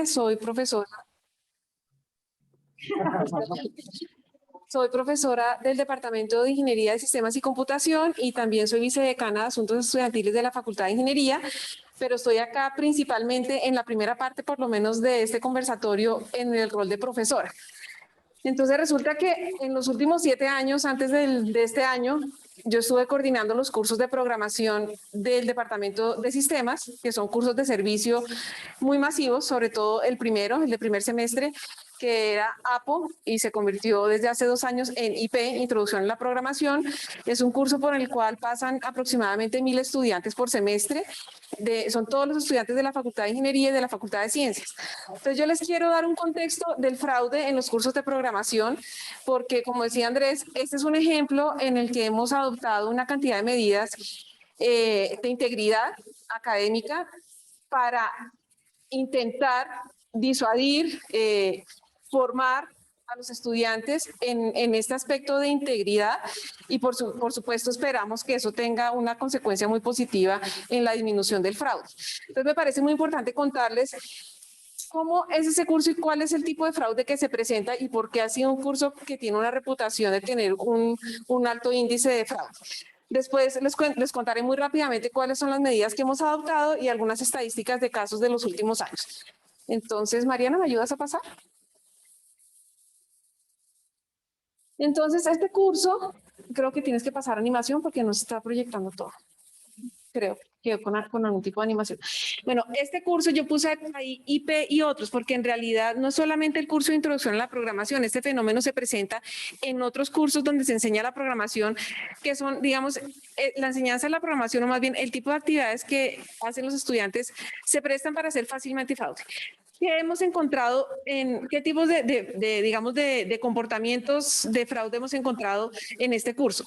soy profesora. Soy profesora del Departamento de Ingeniería de Sistemas y Computación y también soy vicedecana de Asuntos Estudiantiles de la Facultad de Ingeniería, pero estoy acá principalmente en la primera parte, por lo menos, de este conversatorio en el rol de profesora. Entonces resulta que en los últimos 7 años, antes de este año, yo estuve coordinando los cursos de programación del Departamento de Sistemas, que son cursos de servicio muy masivos, sobre todo el primero, el de primer semestre, que era APO y se convirtió desde hace 2 años en IP, Introducción a la Programación. Es un curso por el cual pasan aproximadamente 1000 estudiantes por semestre. Son todos los estudiantes de la Facultad de Ingeniería y de la Facultad de Ciencias. Entonces yo les quiero dar un contexto del fraude en los cursos de programación, porque como decía Andrés, este es un ejemplo en el que hemos adoptado una cantidad de medidas de integridad académica para intentar disuadir, formar a los estudiantes en este aspecto de integridad y por supuesto esperamos que eso tenga una consecuencia muy positiva en la disminución del fraude. Entonces me parece muy importante contarles cómo es ese curso y cuál es el tipo de fraude que se presenta y por qué ha sido un curso que tiene una reputación de tener un alto índice de fraude. Después les contaré muy rápidamente cuáles son las medidas que hemos adoptado y algunas estadísticas de casos de los últimos años. Entonces, Mariana, ¿me ayudas a pasar? Entonces, este curso, creo que tienes que pasar animación porque no se está proyectando todo. Creo que con algún tipo de animación. Bueno, este curso yo puse ahí IP y otros, porque en realidad no es solamente el curso de introducción a la programación, este fenómeno se presenta en otros cursos donde se enseña la programación, que son, digamos, la enseñanza de la programación, o más bien el tipo de actividades que hacen los estudiantes, se prestan para ser fácilmente fraude. ¿Qué hemos encontrado qué tipos de comportamientos de fraude hemos encontrado en este curso?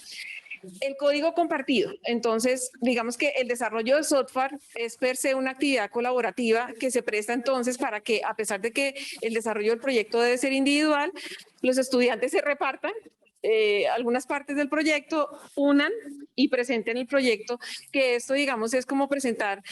El código compartido. Entonces, digamos que el desarrollo de software es per se una actividad colaborativa que se presta entonces para que, a pesar de que el desarrollo del proyecto debe ser individual, los estudiantes se repartan algunas partes del proyecto, unan y presenten el proyecto, que esto, digamos, es como presentar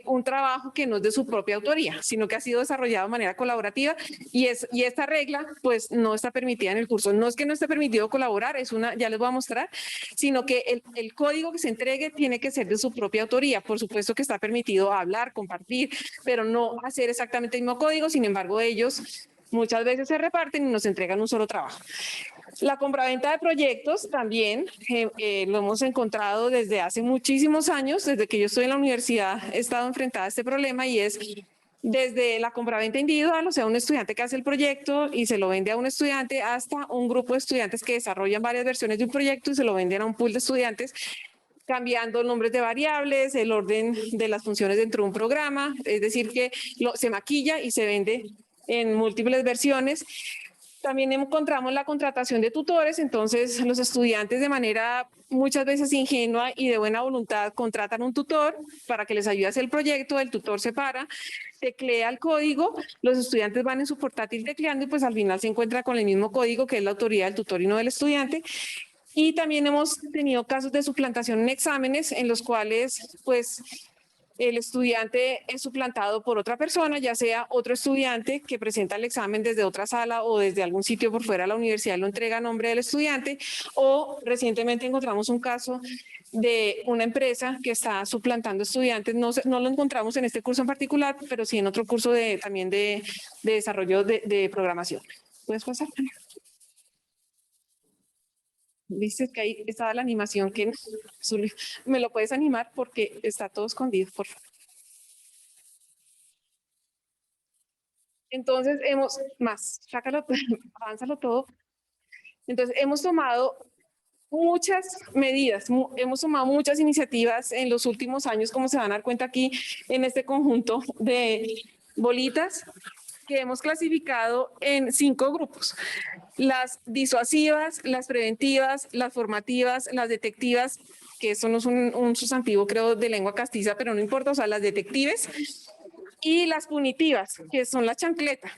un trabajo que no es de su propia autoría, sino que ha sido desarrollado de manera colaborativa y esta regla, pues, no está permitida en el curso. No es que no esté permitido colaborar, ya les voy a mostrar, sino que el código que se entregue tiene que ser de su propia autoría. Por supuesto que está permitido hablar, compartir, pero no hacer exactamente el mismo código. Sin embargo, ellos muchas veces se reparten y nos entregan un solo trabajo. La compraventa de proyectos también lo hemos encontrado desde hace muchísimos años. Desde que yo estoy en la universidad he estado enfrentada a este problema y es desde la compraventa individual, o sea, un estudiante que hace el proyecto y se lo vende a un estudiante, hasta un grupo de estudiantes que desarrollan varias versiones de un proyecto y se lo venden a un pool de estudiantes, cambiando nombres de variables, el orden de las funciones dentro de un programa, es decir, que se maquilla y se vende en múltiples versiones. También encontramos la contratación de tutores, entonces los estudiantes de manera muchas veces ingenua y de buena voluntad contratan un tutor para que les ayude a hacer el proyecto, el tutor se para, teclea el código, los estudiantes van en su portátil tecleando y pues al final se encuentra con el mismo código que es la autoría del tutor y no del estudiante. Y también hemos tenido casos de suplantación en exámenes en los cuales pues el estudiante es suplantado por otra persona, ya sea otro estudiante que presenta el examen desde otra sala o desde algún sitio por fuera de la universidad lo entrega a nombre del estudiante, o recientemente encontramos un caso de una empresa que está suplantando estudiantes, no lo encontramos en este curso en particular, pero sí en otro curso también de desarrollo de programación. ¿Puedes pasar? Viste que ahí estaba la animación que me lo puedes animar porque está todo escondido, por favor. Entonces sácalo, avánzalo todo. Entonces hemos tomado muchas medidas, hemos tomado muchas iniciativas en los últimos años, como se van a dar cuenta aquí en este conjunto de bolitas que hemos clasificado en 5 grupos. Las disuasivas, las preventivas, las formativas, las detectivas, que eso no es un sustantivo creo de lengua castiza, pero no importa, o sea, las detectives, y las punitivas, que son la chancleta.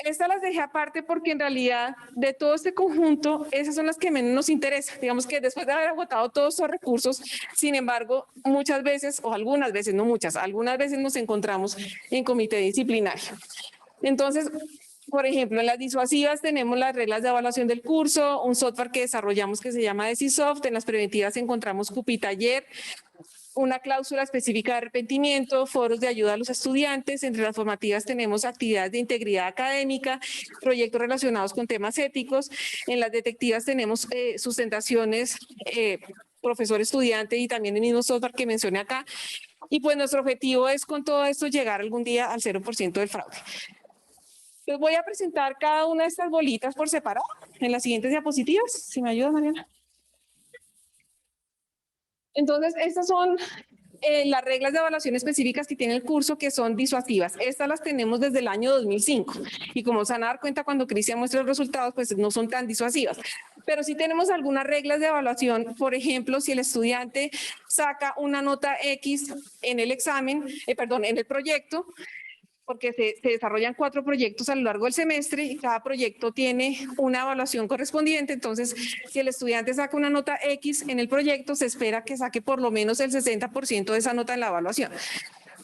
Estas las dejé aparte porque en realidad de todo este conjunto, esas son las que menos nos interesan. Digamos que después de haber agotado todos esos recursos, sin embargo, muchas veces, o algunas veces, no muchas, algunas veces nos encontramos en comité disciplinario. Entonces, por ejemplo, en las disuasivas tenemos las reglas de evaluación del curso, un software que desarrollamos que se llama DeciSoft, en las preventivas encontramos Cupitaller, una cláusula específica de arrepentimiento, foros de ayuda a los estudiantes. Entre las formativas tenemos actividades de integridad académica, proyectos relacionados con temas éticos. En las detectivas tenemos sustentaciones profesor-estudiante y también el mismo software que mencioné acá. Y pues nuestro objetivo es con todo esto llegar algún día al 0% del fraude. Les voy a presentar cada una de estas bolitas por separado en las siguientes diapositivas. Si me ayudas, Mariana. Entonces, estas son las reglas de evaluación específicas que tiene el curso, que son disuasivas. Estas las tenemos desde el año 2005 y como se van a dar cuenta cuando Cristian muestra los resultados, pues no son tan disuasivas. Pero sí tenemos algunas reglas de evaluación. Por ejemplo, si el estudiante saca una nota X en el examen, en el proyecto, porque se desarrollan 4 proyectos a lo largo del semestre y cada proyecto tiene una evaluación correspondiente. Entonces, si el estudiante saca una nota X en el proyecto, se espera que saque por lo menos el 60% de esa nota en la evaluación.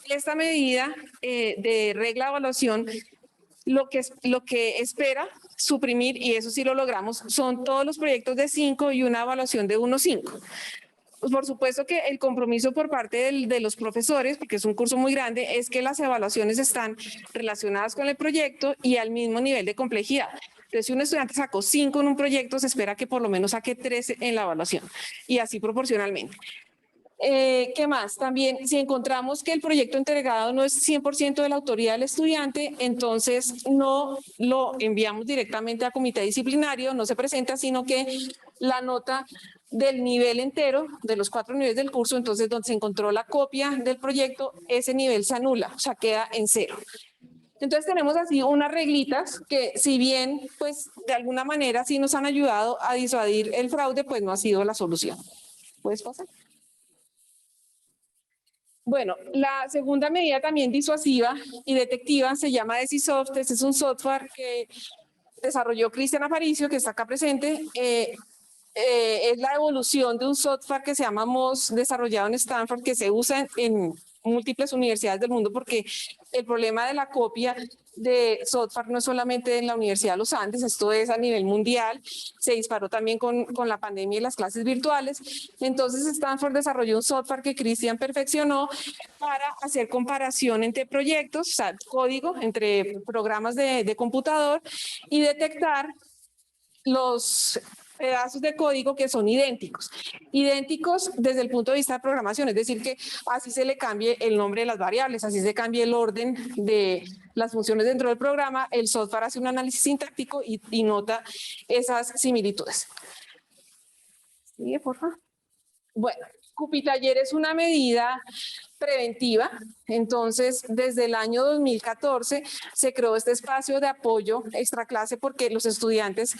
Esta medida de regla de evaluación lo que espera suprimir, y eso sí lo logramos, son todos los proyectos de 5 y una evaluación de 1.5. Por supuesto que el compromiso por parte de los profesores, porque es un curso muy grande, es que las evaluaciones están relacionadas con el proyecto y al mismo nivel de complejidad. Entonces, si un estudiante sacó 5 en un proyecto, se espera que por lo menos saque 3 en la evaluación y así proporcionalmente. ¿Qué más? También, si encontramos que el proyecto entregado no es 100% de la autoría del estudiante, entonces no lo enviamos directamente a comité disciplinario, no se presenta, sino que la nota del nivel entero, de los 4 niveles del curso, entonces donde se encontró la copia del proyecto, ese nivel se anula, o sea, queda en 0. Entonces tenemos así unas reglitas que, si bien pues de alguna manera sí nos han ayudado a disuadir el fraude, pues no ha sido la solución. ¿Puedes pasar? Bueno, la segunda medida también disuasiva y detectiva se llama DeciSoft. Este es un software que desarrolló Cristian Aparicio, que está acá presente. Es la evolución de un software que se llama MOS, desarrollado en Stanford, que se usa en múltiples universidades del mundo, porque el problema de la copia de software no es solamente en la Universidad de los Andes, esto es a nivel mundial, se disparó también con la pandemia y las clases virtuales. Entonces Stanford desarrolló un software que Cristian perfeccionó para hacer comparación entre proyectos, o sea, código entre programas de computador y detectar los pedazos de código que son idénticos desde el punto de vista de programación, es decir, que así se le cambie el nombre de las variables, así se cambie el orden de las funciones dentro del programa, el software hace un análisis sintáctico y nota esas similitudes. Sigue, por favor. Bueno, Cupitaller es una medida preventiva. Entonces, desde el año 2014 se creó este espacio de apoyo extraclase porque los estudiantes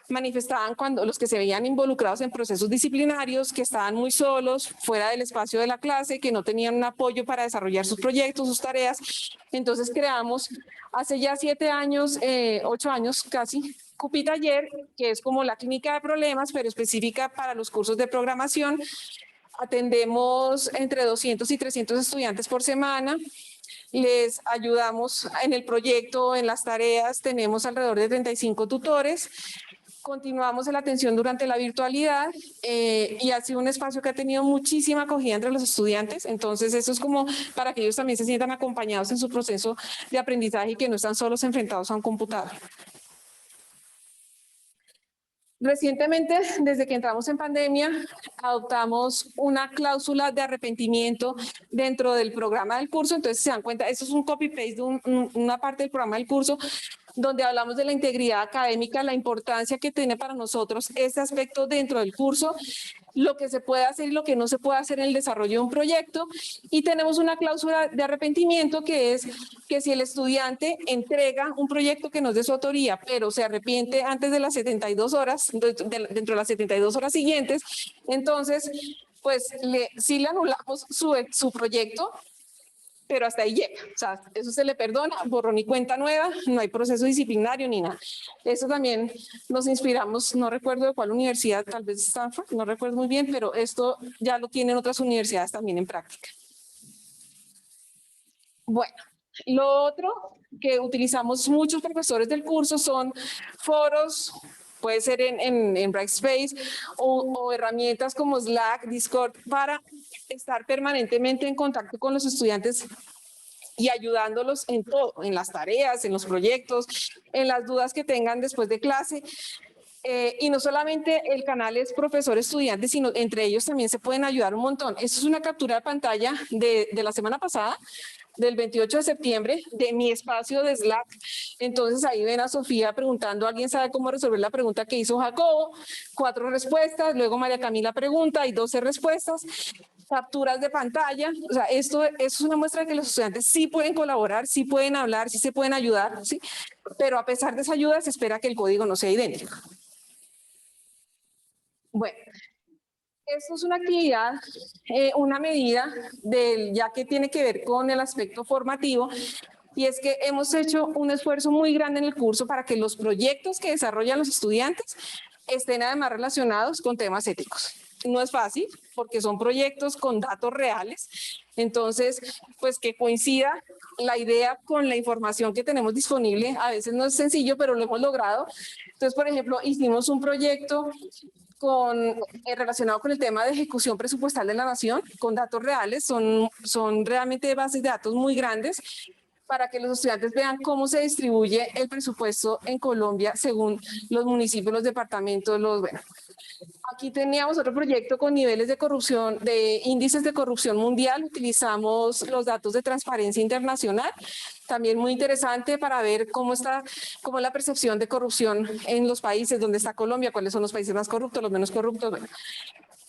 manifestaban, cuando los que se veían involucrados en procesos disciplinarios, que estaban muy solos, fuera del espacio de la clase, que no tenían un apoyo para desarrollar sus proyectos, sus tareas. Entonces creamos hace ya 7 años, 8 años casi, Cupitaller, que es como la clínica de problemas, pero específica para los cursos de programación. Atendemos entre 200 y 300 estudiantes por semana. Les ayudamos en el proyecto, en las tareas. Tenemos alrededor de 35 tutores. Continuamos en la atención durante la virtualidad y ha sido un espacio que ha tenido muchísima acogida entre los estudiantes. Entonces, eso es como para que ellos también se sientan acompañados en su proceso de aprendizaje y que no están solos enfrentados a un computador. Recientemente, desde que entramos en pandemia, adoptamos una cláusula de arrepentimiento dentro del programa del curso. Entonces, se dan cuenta, esto es un copy-paste de una parte del programa del curso, donde hablamos de la integridad académica, la importancia que tiene para nosotros este aspecto dentro del curso, lo que se puede hacer y lo que no se puede hacer en el desarrollo de un proyecto. Y tenemos una cláusula de arrepentimiento que es que si el estudiante entrega un proyecto que no es de su autoría, pero se arrepiente antes de las 72 horas, dentro de las 72 horas siguientes, entonces, pues sí le anulamos su proyecto pero hasta ahí llega. O sea, eso se le perdona, borrón y cuenta nueva, no hay proceso disciplinario ni nada. Eso también nos inspiramos, no recuerdo de cuál universidad, tal vez Stanford, no recuerdo muy bien, pero esto ya lo tienen otras universidades también en práctica. Bueno, lo otro que utilizamos muchos profesores del curso son foros, puede ser en Brightspace o herramientas como Slack, Discord, para estar permanentemente en contacto con los estudiantes y ayudándolos en todo, en las tareas, en los proyectos, en las dudas que tengan después de clase. Y no solamente el canal es profesor-estudiante, sino entre ellos también se pueden ayudar un montón. Esto es una captura de pantalla de la semana pasada, del 28 de septiembre, de mi espacio de Slack. Entonces ahí ven a Sofía preguntando, ¿alguien sabe cómo resolver la pregunta que hizo Jacobo? 4 respuestas, luego María Camila pregunta y 12 respuestas. Capturas de pantalla, o sea, esto es una muestra de que los estudiantes sí pueden colaborar, sí pueden hablar, sí se pueden ayudar, ¿sí? Pero a pesar de esa ayuda se espera que el código no sea idéntico. Bueno, esto es una actividad, una medida ya que tiene que ver con el aspecto formativo, y es que hemos hecho un esfuerzo muy grande en el curso para que los proyectos que desarrollan los estudiantes estén además relacionados con temas éticos. No es fácil porque son proyectos con datos reales, entonces pues que coincida la idea con la información que tenemos disponible, a veces no es sencillo, pero lo hemos logrado. Entonces, por ejemplo, hicimos un proyecto relacionado con el tema de ejecución presupuestal de la nación, con datos reales, son realmente bases de datos muy grandes para que los estudiantes vean cómo se distribuye el presupuesto en Colombia según los municipios, los departamentos, bueno. Aquí teníamos otro proyecto con niveles de corrupción, de índices de corrupción mundial. Utilizamos los datos de Transparencia Internacional, también muy interesante para ver cómo es la percepción de corrupción en los países, donde está Colombia, cuáles son los países más corruptos, los menos corruptos. Bueno.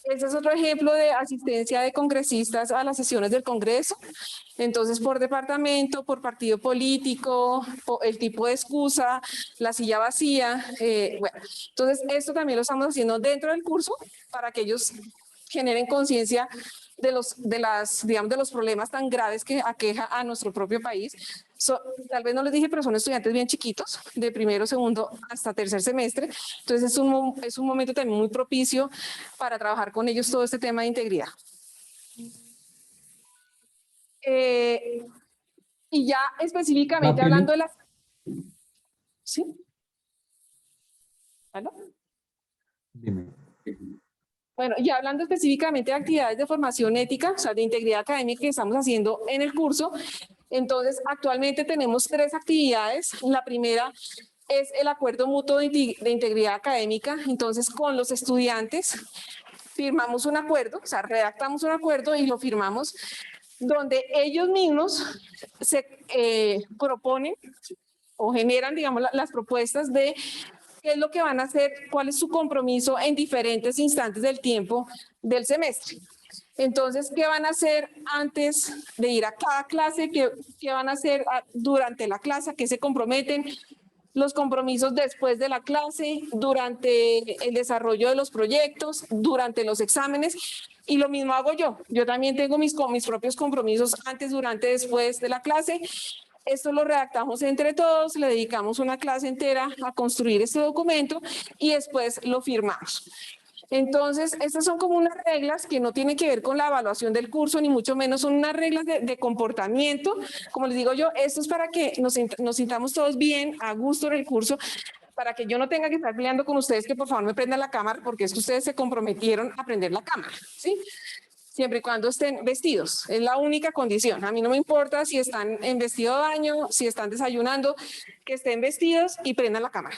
Ese es otro ejemplo de asistencia de congresistas a las sesiones del Congreso. Entonces, por departamento, por partido político, el tipo de excusa, la silla vacía. Bueno, entonces esto también lo estamos haciendo dentro del curso para que ellos generen conciencia de los problemas tan graves que aqueja a nuestro propio país. Tal vez no les dije, pero son estudiantes bien chiquitos, de primero, segundo hasta tercer semestre. Entonces es un momento también muy propicio para trabajar con ellos todo este tema de integridad. Y ya específicamente hablando de las... ¿Sí? ¿Aló? Dime. Bueno, ya hablando específicamente de actividades de formación ética, o sea, de integridad académica que estamos haciendo en el curso, entonces actualmente tenemos 3 actividades. La primera es el acuerdo mutuo de integridad académica. Entonces, con los estudiantes firmamos un acuerdo, o sea, redactamos un acuerdo y lo firmamos, donde ellos mismos se proponen o generan, digamos, las propuestas de qué es lo que van a hacer, cuál es su compromiso en diferentes instantes del tiempo del semestre. Entonces, ¿qué van a hacer antes de ir a cada clase? ¿Qué van a hacer durante la clase? ¿A qué se comprometen? Los compromisos después de la clase, durante el desarrollo de los proyectos, durante los exámenes. Y lo mismo hago yo. Yo también tengo mis propios compromisos antes, durante, después de la clase. Esto lo redactamos entre todos, le dedicamos una clase entera a construir este documento y después lo firmamos. Entonces, estas son como unas reglas que no tienen que ver con la evaluación del curso, ni mucho menos son unas reglas de comportamiento. Como les digo yo, esto es para que nos sintamos todos bien, a gusto en el curso, para que yo no tenga que estar peleando con ustedes que por favor me prendan la cámara, porque es que ustedes se comprometieron a prender la cámara, ¿sí? Siempre y cuando estén vestidos, es la única condición. A mí no me importa si están en vestido de baño, si están desayunando, que estén vestidos y prendan la cámara.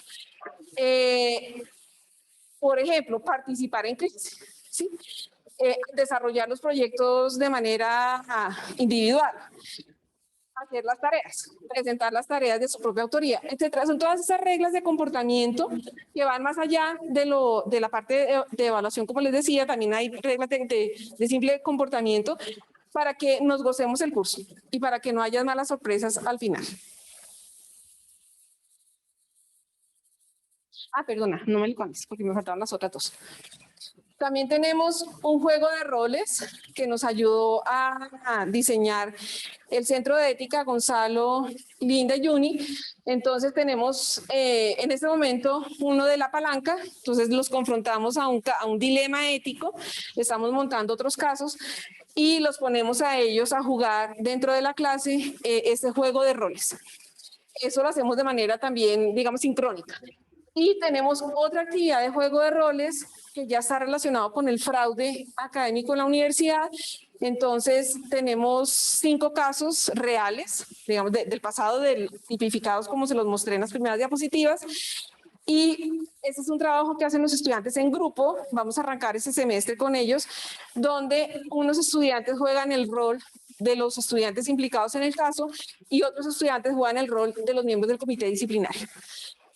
Por ejemplo, participar en crisis, ¿sí? Desarrollar los proyectos de manera individual, hacer las tareas, presentar las tareas de su propia autoría, etcétera. Son todas esas reglas de comportamiento que van más allá de la parte de evaluación, como les decía. También hay reglas de simple comportamiento para que nos gocemos el curso y para que no haya malas sorpresas al final. Perdona, no me lo contes porque me faltaban las otras 2. También tenemos un juego de roles que nos ayudó a diseñar el Centro de Ética Gonzalo, Linda y Juni. Entonces tenemos en este momento uno de la palanca, entonces los confrontamos a un dilema ético, estamos montando otros casos y los ponemos a ellos a jugar dentro de la clase este juego de roles. Eso lo hacemos de manera también, digamos, sincrónica. Y tenemos otra actividad de juego de roles que ya está relacionado con el fraude académico en la universidad. Entonces, tenemos 5 casos reales, digamos, del pasado, tipificados como se los mostré en las primeras diapositivas. Y este es un trabajo que hacen los estudiantes en grupo. Vamos a arrancar ese semestre con ellos, donde unos estudiantes juegan el rol de los estudiantes implicados en el caso y otros estudiantes juegan el rol de los miembros del comité disciplinario.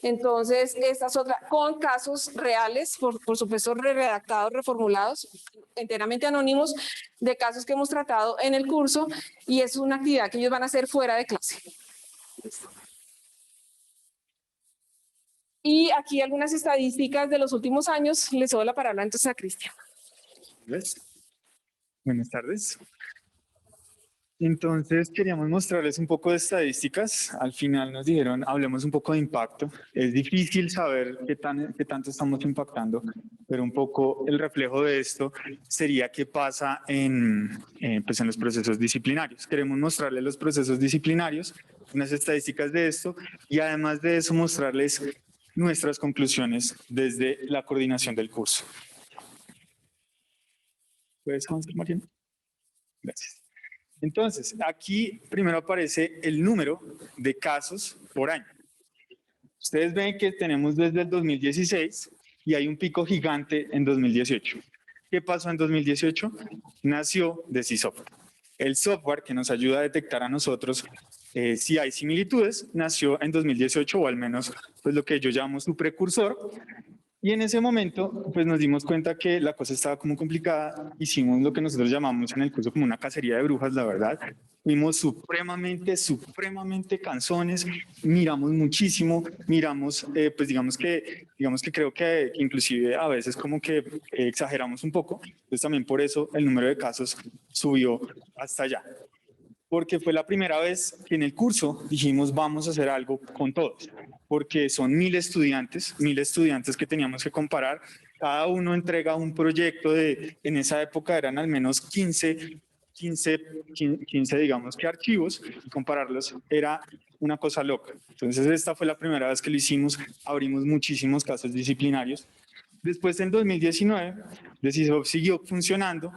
Entonces, esta es otra, con casos reales, por supuesto, redactados, reformulados, enteramente anónimos, de casos que hemos tratado en el curso, y es una actividad que ellos van a hacer fuera de clase. Y aquí algunas estadísticas de los últimos años. Les doy la palabra entonces a Cristian. Buenas tardes. Entonces queríamos mostrarles un poco de estadísticas. Al final nos dijeron, hablemos un poco de impacto. Es difícil saber qué tanto estamos impactando, pero un poco el reflejo de esto sería qué pasa pues en los procesos disciplinarios. Queremos mostrarles los procesos disciplinarios, unas estadísticas de esto y además de eso mostrarles nuestras conclusiones desde la coordinación del curso. ¿Puedes avanzar, Mariana? Gracias. Entonces, aquí primero aparece el número de casos por año. Ustedes ven que tenemos desde el 2016 y hay un pico gigante en 2018. ¿Qué pasó en 2018? Nació Decisoft. El software que nos ayuda a detectar a nosotros si hay similitudes, nació en 2018 o al menos pues lo que yo llamo su precursor. Y en ese momento, pues nos dimos cuenta que la cosa estaba como complicada. Hicimos lo que nosotros llamamos en el curso como una cacería de brujas, la verdad. Fuimos supremamente cansones, miramos muchísimo, miramos, pues digamos que creo que inclusive a veces como que exageramos un poco. Entonces también por eso el número de casos subió hasta allá. Porque fue la primera vez que en el curso dijimos vamos a hacer algo con todos, porque son 1000 estudiantes que teníamos que comparar, cada uno entrega un proyecto en esa época eran al menos 15 digamos que archivos, y compararlos era una cosa loca. Entonces esta fue la primera vez que lo hicimos, abrimos muchísimos casos disciplinarios. Después en 2019, Decisoft siguió funcionando,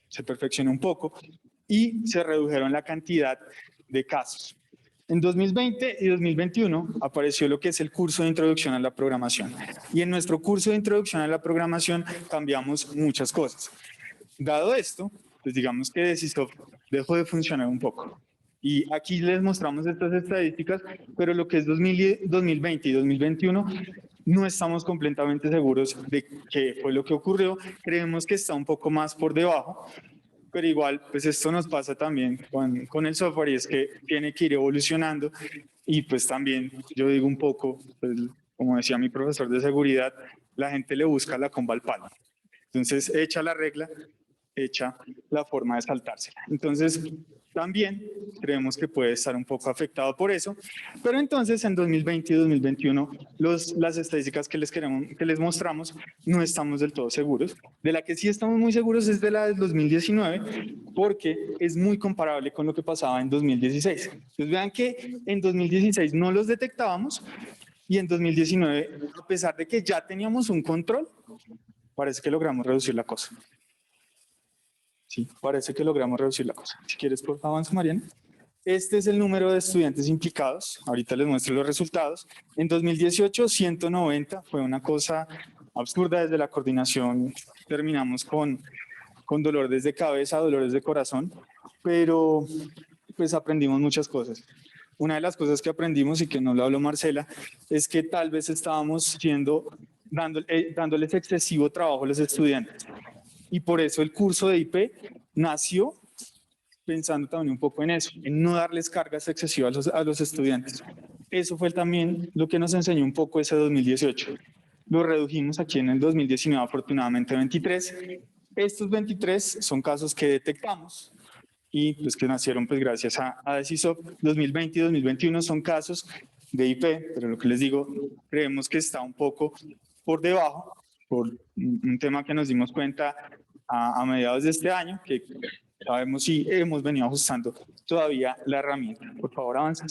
se perfeccionó un poco, y se redujeron la cantidad de casos. En 2020 y 2021 apareció lo que es el curso de introducción a la programación. Y en nuestro curso de introducción a la programación cambiamos muchas cosas. Dado esto, pues digamos que Decisoft dejó de funcionar un poco. Y aquí les mostramos estas estadísticas, pero lo que es 2020 y 2021 no estamos completamente seguros de qué fue lo que ocurrió. Creemos que está un poco más por debajo. Pero igual, pues esto nos pasa también con el software y es que tiene que ir evolucionando y pues también yo digo un poco, pues, como decía mi profesor de seguridad, la gente le busca la comba al palo. Entonces echa la regla, echa la forma de saltársela. Entonces también creemos que puede estar un poco afectado por eso, pero entonces en 2020 y 2021 las estadísticas que les mostramos no estamos del todo seguros. De la que sí estamos muy seguros es de la del 2019, porque es muy comparable con lo que pasaba en 2016. Entonces vean que en 2016 no los detectábamos y en 2019, a pesar de que ya teníamos un control, parece que logramos reducir la cosa. Sí, parece que logramos reducir la cosa. Si quieres, por favor, avanza, Mariana. Este es el número de estudiantes implicados. Ahorita les muestro los resultados. En 2018, 190. Fue una cosa absurda desde la coordinación. Terminamos con dolores de cabeza, dolores de corazón, pero pues aprendimos muchas cosas. Una de las cosas que aprendimos y que no lo habló Marcela es que tal vez estábamos dándoles excesivo trabajo a los estudiantes. Y por eso el curso de IP nació pensando también un poco en eso, en no darles cargas excesivas a los estudiantes. Eso fue también lo que nos enseñó un poco ese 2018. lo redujimos aquí en el 2019, afortunadamente 23. Estos 23 son casos que detectamos y pues que nacieron pues gracias a Decisoft. 2020 y 2021 son casos de IP, pero lo que les digo, creemos que está un poco por debajo, por un tema que nos dimos cuenta a mediados de este año, que sabemos si hemos venido ajustando todavía la herramienta. Por favor, avanza.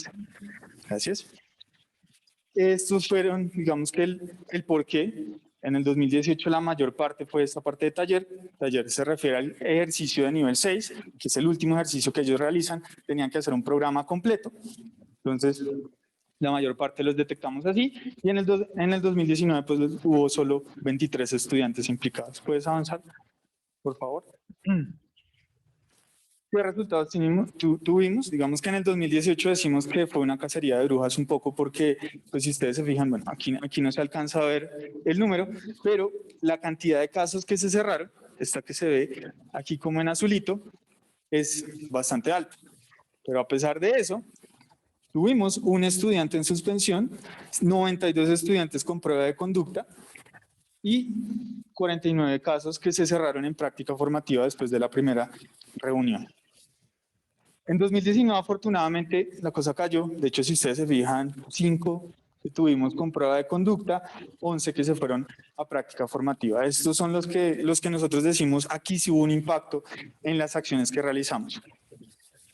Gracias. Estos fueron, digamos que el por qué. En el 2018 la mayor parte fue esta parte de taller. Taller se refiere al ejercicio de nivel 6, que es el último ejercicio que ellos realizan. Tenían que hacer un programa completo. Entonces, la mayor parte los detectamos así. Y en el 2019 pues hubo solo 23 estudiantes implicados. ¿Puedes avanzar, por favor? ¿Qué resultados tuvimos? Digamos que en el 2018 decimos que fue una cacería de brujas un poco porque, pues si ustedes se fijan, bueno, aquí no se alcanza a ver el número, pero la cantidad de casos que se cerraron, esta que se ve aquí como en azulito, es bastante alta. Pero a pesar de eso, tuvimos un estudiante en suspensión, 92 estudiantes con prueba de conducta y 49 casos que se cerraron en práctica formativa después de la primera reunión. En 2019, afortunadamente, la cosa cayó. De hecho, si ustedes se fijan, 5 que tuvimos con prueba de conducta, 11 que se fueron a práctica formativa. Estos son los que nosotros decimos aquí sí hubo un impacto en las acciones que realizamos.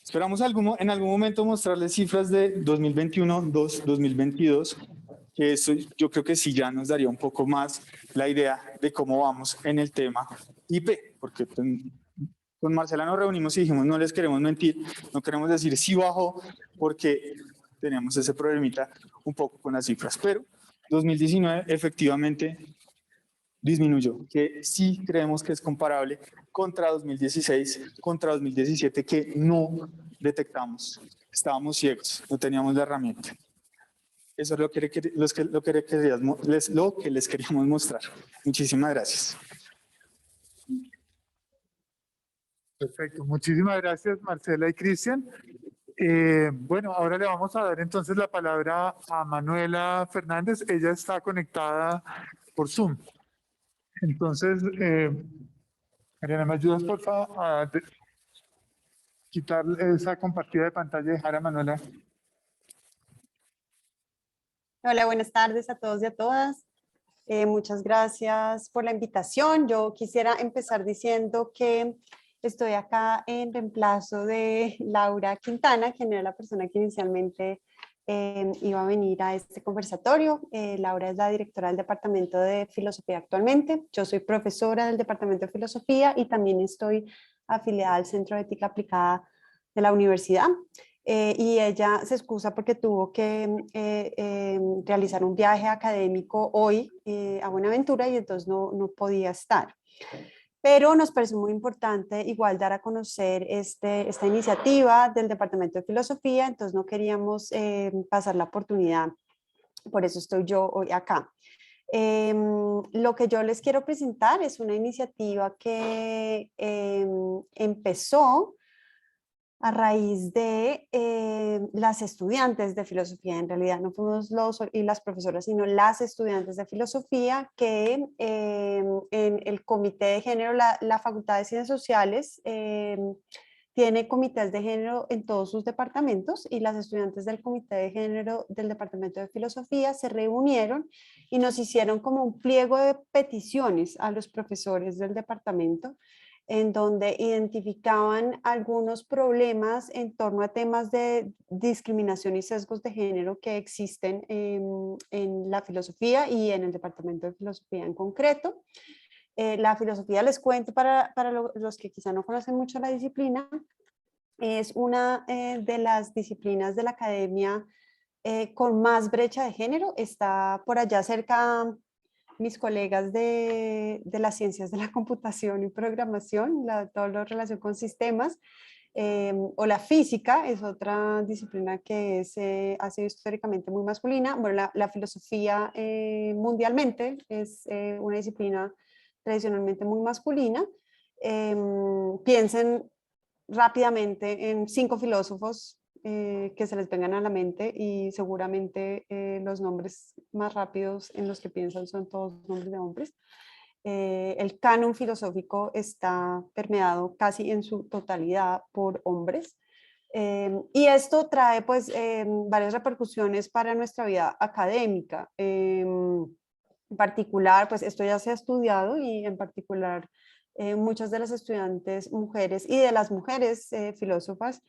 Esperamos en algún momento mostrarles cifras de 2021, 2022, que eso yo creo que sí ya nos daría un poco más la idea de cómo vamos en el tema IP, porque con Marcela nos reunimos y dijimos, no les queremos mentir, no queremos decir sí bajó, porque tenemos ese problemita un poco con las cifras. Pero 2019 efectivamente disminuyó, que sí creemos que es comparable contra 2016, contra 2017, que no detectamos. Estábamos ciegos, no teníamos la herramienta. Eso es lo que les queríamos mostrar. Muchísimas gracias. Perfecto, muchísimas gracias Marcela y Cristian. Bueno, ahora le vamos a dar entonces la palabra a Manuela Fernández. Ella está conectada por Zoom. Entonces, Mariana, ¿me ayudas por favor a quitar esa compartida de pantalla y dejar a Manuela? Hola, buenas tardes a todos y a todas. Muchas gracias por la invitación. Yo quisiera empezar diciendo que estoy acá en reemplazo de Laura Quintana, quien era la persona que inicialmente iba a venir a este conversatorio. Laura es la directora del Departamento de Filosofía actualmente. Yo soy profesora del Departamento de Filosofía y también estoy afiliada al Centro de Ética Aplicada de la universidad. Y ella se excusa porque tuvo que realizar un viaje académico hoy a Buenaventura y entonces no podía estar. Pero nos parece muy importante igual dar a conocer esta iniciativa del Departamento de Filosofía, entonces no queríamos pasar la oportunidad, por eso estoy yo hoy acá. Lo que yo les quiero presentar es una iniciativa que empezó a raíz de las estudiantes de filosofía. En realidad no fuimos los y las profesoras, sino las estudiantes de filosofía que en el comité de género, la Facultad de Ciencias Sociales tiene comités de género en todos sus departamentos y las estudiantes del comité de género del departamento de filosofía se reunieron y nos hicieron como un pliego de peticiones a los profesores del departamento en donde identificaban algunos problemas en torno a temas de discriminación y sesgos de género que existen en la filosofía y en el departamento de filosofía en concreto. La filosofía, les cuento para los que quizá no conocen mucho la disciplina, es una de las disciplinas de la academia con más brecha de género. Está por allá cerca mis colegas de las ciencias de la computación y programación, todo lo relacionado con sistemas, o la física es otra disciplina que ha sido históricamente muy masculina. Bueno, la filosofía mundialmente es una disciplina tradicionalmente muy masculina. Piensen rápidamente en 5 filósofos que se les vengan a la mente y seguramente los nombres más rápidos en los que piensan son todos nombres de hombres. El canon filosófico está permeado casi en su totalidad por hombres. Y esto trae pues varias repercusiones para nuestra vida académica. En particular, pues esto ya se ha estudiado y en particular muchas de las estudiantes mujeres y de las mujeres filósofas,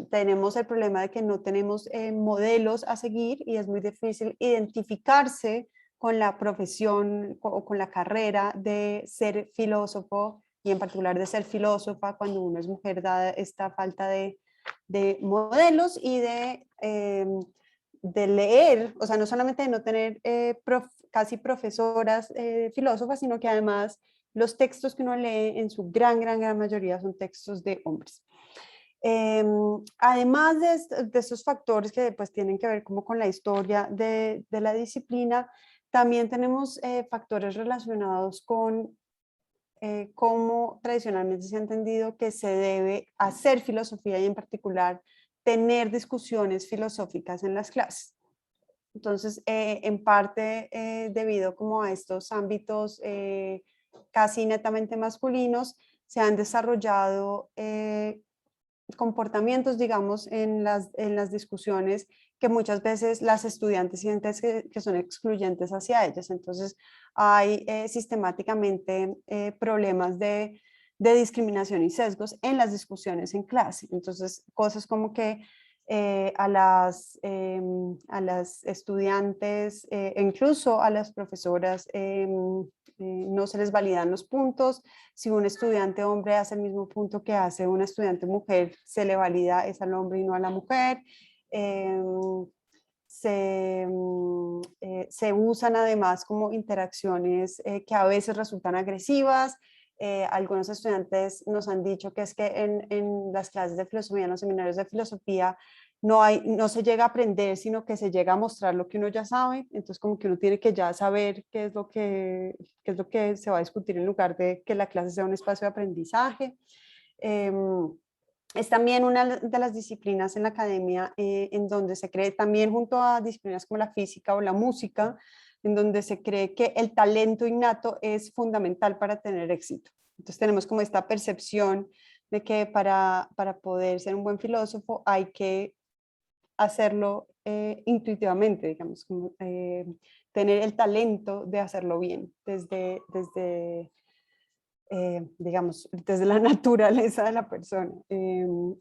tenemos el problema de que no tenemos modelos a seguir y es muy difícil identificarse con la profesión o con la carrera de ser filósofo y en particular de ser filósofa cuando uno es mujer, dada esta falta de modelos y de leer, o sea, no solamente de no tener casi profesoras filósofas, sino que además los textos que uno lee en su gran mayoría son textos de hombres. Además de estos factores que pues tienen que ver como con la historia de la disciplina, también tenemos factores relacionados con cómo tradicionalmente se ha entendido que se debe hacer filosofía y en particular tener discusiones filosóficas en las clases. Entonces, en parte debido como a estos ámbitos casi netamente masculinos, se han desarrollado comportamientos, digamos, en las discusiones que muchas veces las estudiantes sienten que son excluyentes hacia ellas. Entonces, hay sistemáticamente problemas de discriminación y sesgos en las discusiones en clase. Entonces, cosas como que a las estudiantes, incluso a las profesoras, no se les validan los puntos. Si un estudiante hombre hace el mismo punto que hace una estudiante mujer, se le valida es al hombre y no a la mujer. Se usan además como interacciones que a veces resultan agresivas. Algunos estudiantes nos han dicho que es que en las clases de filosofía, en los seminarios de filosofía, no se llega a aprender, sino que se llega a mostrar lo que uno ya sabe. Entonces como que uno tiene que ya saber qué es lo que se va a discutir en lugar de que la clase sea un espacio de aprendizaje. Es también una de las disciplinas en la academia en donde se cree también junto a disciplinas como la física o la música, en donde se cree que el talento innato es fundamental para tener éxito. Entonces tenemos como esta percepción de que para poder ser un buen filósofo hay que hacerlo intuitivamente, digamos, como, tener el talento de hacerlo bien digamos, desde la naturaleza de la persona.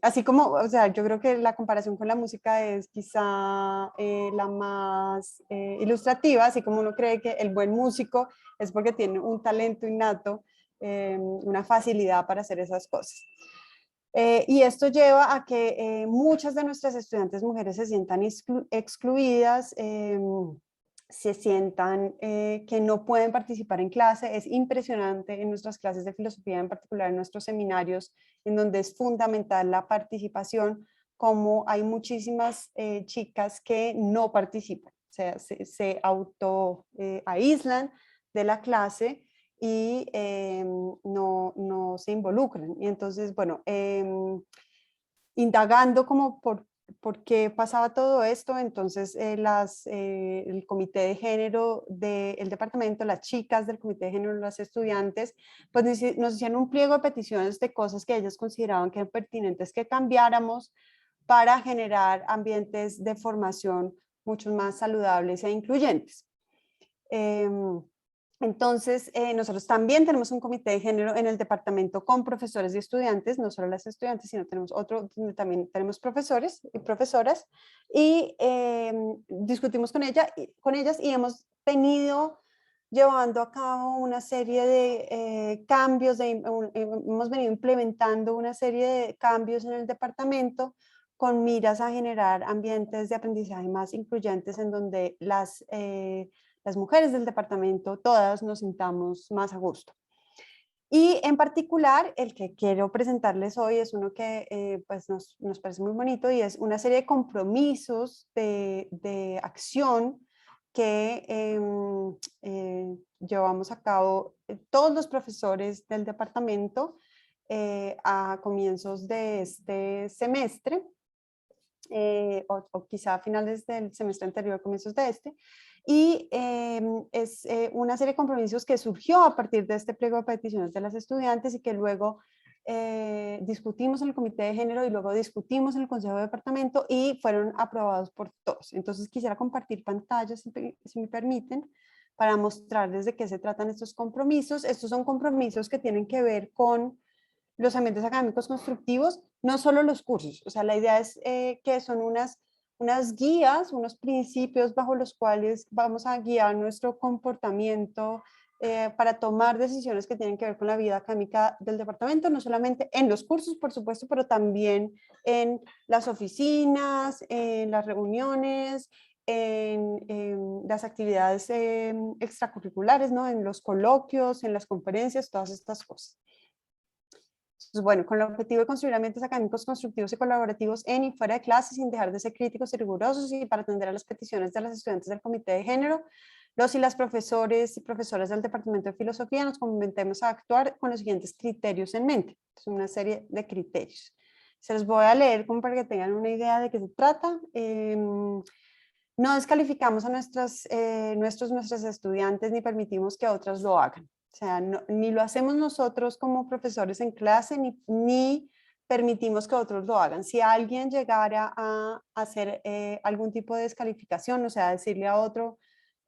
Así como, o sea, yo creo que la comparación con la música es quizá la más ilustrativa, así como uno cree que el buen músico es porque tiene un talento innato, una facilidad para hacer esas cosas. Y esto lleva a que muchas de nuestras estudiantes mujeres se sientan excluidas, se sientan que no pueden participar en clase. Es impresionante en nuestras clases de filosofía, en particular en nuestros seminarios, en donde es fundamental la participación, como hay muchísimas chicas que no participan, o sea, se auto aíslan de la clase y no se involucran. Y entonces, bueno, indagando como por qué pasaba todo esto, entonces el comité de género del departamento, las chicas del comité de género, las estudiantes, pues nos hicieron un pliego de peticiones de cosas que ellas consideraban que eran pertinentes que cambiáramos para generar ambientes de formación mucho más saludables e incluyentes. Entonces, nosotros también tenemos un comité de género en el departamento con profesores y estudiantes, no solo las estudiantes, sino tenemos otro donde también tenemos profesores y profesoras, y discutimos con ellas y hemos venido llevando a cabo una serie de cambios, hemos venido implementando una serie de cambios en el departamento con miras a generar ambientes de aprendizaje más incluyentes en donde las mujeres del departamento, todas nos sintamos más a gusto. Y en particular, el que quiero presentarles hoy es uno que pues nos parece muy bonito y es una serie de compromisos de acción que llevamos a cabo todos los profesores del departamento a comienzos de este semestre, o quizá a finales del semestre anterior, comienzos de este, y es una serie de compromisos que surgió a partir de este pliego de peticiones de las estudiantes y que luego discutimos en el comité de género y luego discutimos en el consejo de departamento y fueron aprobados por todos. Entonces quisiera compartir pantallas, si me permiten, para mostrarles de qué se tratan estos compromisos. Estos son compromisos que tienen que ver con los ambientes académicos constructivos, no solo los cursos. O sea, la idea es que son unas guías, unos principios bajo los cuales vamos a guiar nuestro comportamiento para tomar decisiones que tienen que ver con la vida académica del departamento, no solamente en los cursos, por supuesto, pero también en las oficinas, en las reuniones, en las actividades extracurriculares, ¿no? En los coloquios, en las conferencias, todas estas cosas. Entonces, bueno, con el objetivo de construir ambientes académicos constructivos y colaborativos en y fuera de clase, sin dejar de ser críticos y rigurosos, y para atender a las peticiones de las estudiantes del comité de género, los y las profesores y profesoras del Departamento de Filosofía nos comprometemos a actuar con los siguientes criterios en mente. Es una serie de criterios. Se los voy a leer como para que tengan una idea de qué se trata. No descalificamos a nuestras estudiantes ni permitimos que otras lo hagan. O sea, ni lo hacemos nosotros como profesores en clase, ni permitimos que otros lo hagan. Si alguien llegara a hacer algún tipo de descalificación, o sea, decirle a otro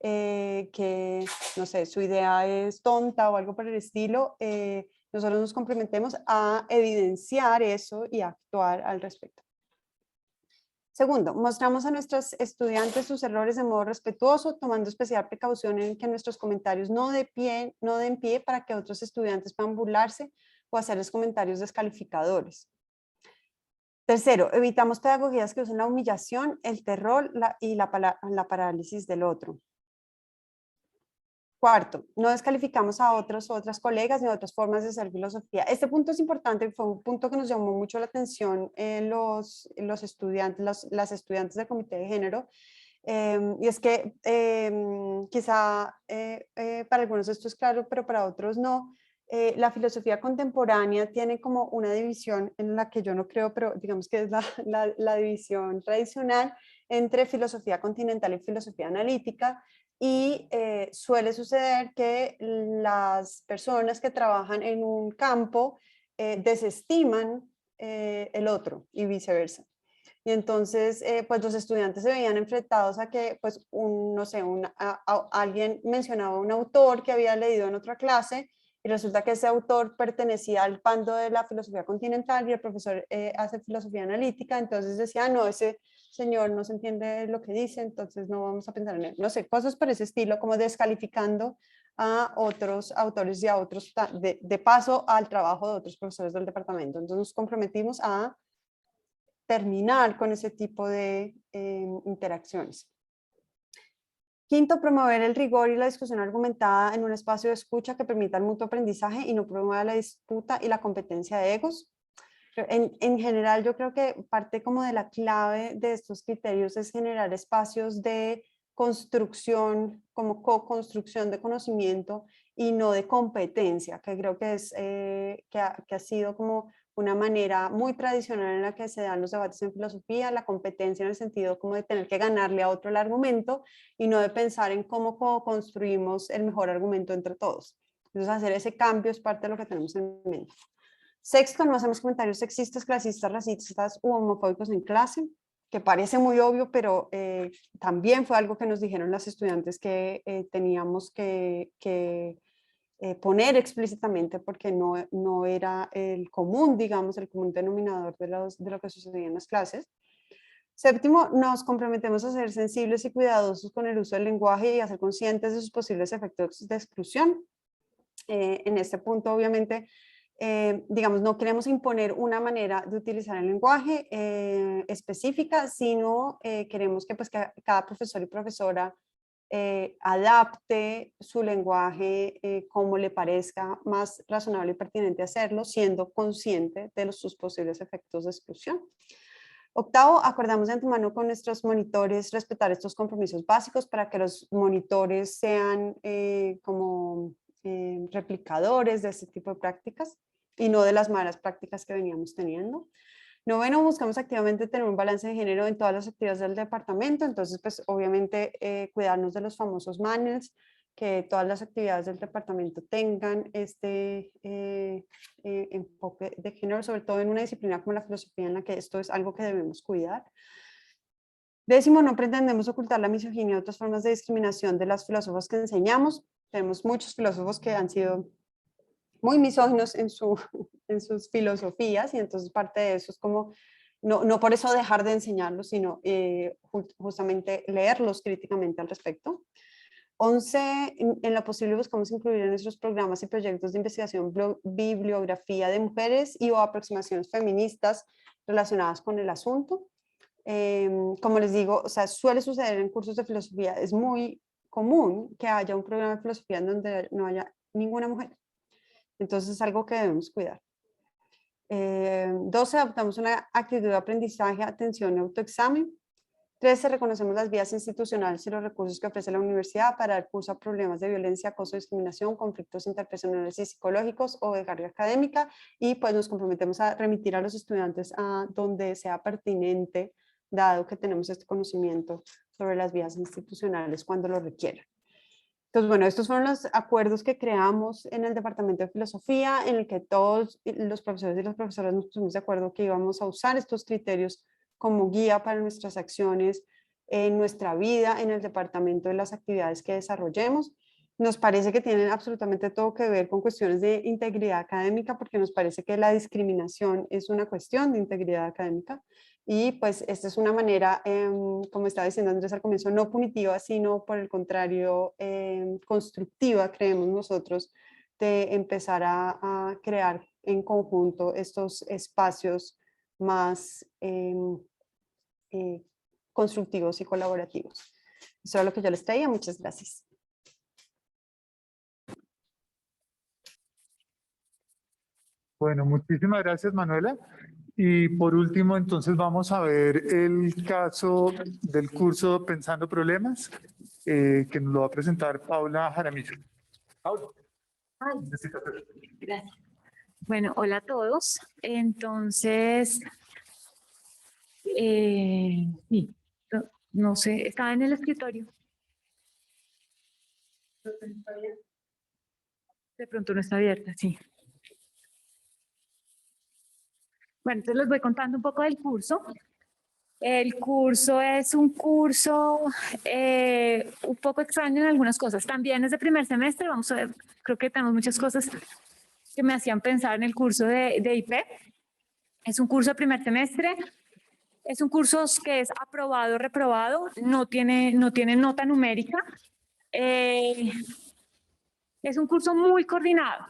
que, no sé, su idea es tonta o algo por el estilo, nosotros nos comprometemos a evidenciar eso y actuar al respecto. Segundo, mostramos a nuestros estudiantes sus errores de modo respetuoso, tomando especial precaución en que nuestros comentarios no den pie para que otros estudiantes puedan burlarse o hacerles comentarios descalificadores. Tercero, evitamos pedagogías que usen la humillación, el terror y la parálisis del otro. Cuarto, no descalificamos a otros o otras colegas ni a otras formas de hacer filosofía. Este punto es importante, fue un punto que nos llamó mucho la atención los estudiantes, las estudiantes del comité de género, y es que quizá para algunos esto es claro, pero para otros no. La filosofía contemporánea tiene como una división en la que yo no creo, pero digamos que es la división tradicional entre filosofía continental y filosofía analítica. Y suele suceder que las personas que trabajan en un campo desestiman el otro y viceversa. Y entonces, pues los estudiantes se veían enfrentados a que, pues, no sé, alguien mencionaba un autor que había leído en otra clase y resulta que ese autor pertenecía al bando de la filosofía continental y el profesor hace filosofía analítica, entonces decía, no, ese señor no se entiende lo que dice, entonces no vamos a pensar en él. No sé, cosas por ese estilo, como descalificando a otros autores y a otros, de paso al trabajo de otros profesores del departamento. Entonces nos comprometimos a terminar con ese tipo de interacciones. Quinto, promover el rigor y la discusión argumentada en un espacio de escucha que permita el mutuo aprendizaje y no promueva la disputa y la competencia de egos. En general, yo creo que parte como de la clave de estos criterios es generar espacios de construcción, como co-construcción de conocimiento y no de competencia, que creo que es que ha sido como una manera muy tradicional en la que se dan los debates en filosofía, la competencia en el sentido como de tener que ganarle a otro el argumento y no de pensar en cómo construimos el mejor argumento entre todos. Entonces hacer ese cambio es parte de lo que tenemos en mente. Sexto, no hacemos comentarios sexistas, clasistas, racistas u homofóbicos en clase, que parece muy obvio, pero también fue algo que nos dijeron las estudiantes que teníamos que poner explícitamente porque no era el común, digamos, el común denominador de lo que sucedía en las clases. Séptimo, nos comprometemos a ser sensibles y cuidadosos con el uso del lenguaje y a ser conscientes de sus posibles efectos de exclusión. En este punto, obviamente, digamos, no queremos imponer una manera de utilizar el lenguaje específica, sino queremos que, pues, que cada profesor y profesora adapte su lenguaje como le parezca más razonable y pertinente hacerlo, siendo consciente de sus posibles efectos de exclusión. Octavo, acordamos de antemano con nuestros monitores respetar estos compromisos básicos para que los monitores sean como replicadores de este tipo de prácticas. y no de las malas prácticas que veníamos teniendo. Noveno, buscamos activamente tener un balance de género en todas las actividades del departamento, entonces pues obviamente cuidarnos de los famosos manuals, que todas las actividades del departamento tengan este enfoque de género, sobre todo en una disciplina como la filosofía en la que esto es algo que debemos cuidar. Décimo, no pretendemos ocultar la misoginia y otras formas de discriminación de las filósofos que enseñamos. Tenemos muchos filósofos que han sido muy misóginos en sus filosofías y entonces parte de eso es como, no por eso dejar de enseñarlos, sino justamente leerlos críticamente al respecto. 11, en lo posible buscamos incluir en nuestros programas y proyectos de investigación bibliografía de mujeres y o aproximaciones feministas relacionadas con el asunto. Como les digo, o sea, suele suceder en cursos de filosofía, es muy común que haya un programa de filosofía en donde no haya ninguna mujer. Entonces es algo que debemos cuidar. 12, adoptamos una actitud de aprendizaje, atención y autoexamen. 13, reconocemos las vías institucionales y los recursos que ofrece la universidad para dar curso a problemas de violencia, acoso, discriminación, conflictos interpersonales y psicológicos o de carga académica, y pues nos comprometemos a remitir a los estudiantes a donde sea pertinente, dado que tenemos este conocimiento sobre las vías institucionales cuando lo requieran. Entonces, bueno, estos fueron los acuerdos que creamos en el Departamento de Filosofía, en el que todos los profesores y las profesoras nos pusimos de acuerdo que íbamos a usar estos criterios como guía para nuestras acciones en nuestra vida, en el departamento, de las actividades que desarrollemos. Nos parece que tienen absolutamente todo que ver con cuestiones de integridad académica, porque nos parece que la discriminación es una cuestión de integridad académica. Y pues esta es una manera, como estaba diciendo Andrés al comienzo, no punitiva, sino por el contrario, constructiva, creemos nosotros, de empezar a crear en conjunto estos espacios más constructivos y colaborativos. Eso es lo que yo les traía. Muchas gracias. Bueno, muchísimas gracias, Manuela. Y por último, entonces vamos a ver el caso del curso Pensando Problemas, que nos lo va a presentar Paula Jaramillo. Paula. Gracias. Bueno, hola a todos. Entonces, sí, no sé, estaba en el escritorio. De pronto no está abierta, sí. Bueno, entonces les voy contando un poco del curso. El curso es un curso un poco extraño en algunas cosas. También es de primer semestre, vamos a ver, creo que tenemos muchas cosas que me hacían pensar en el curso de IP. Es un curso de primer semestre, es un curso que es aprobado, reprobado, no tiene nota numérica. Es un curso muy coordinado.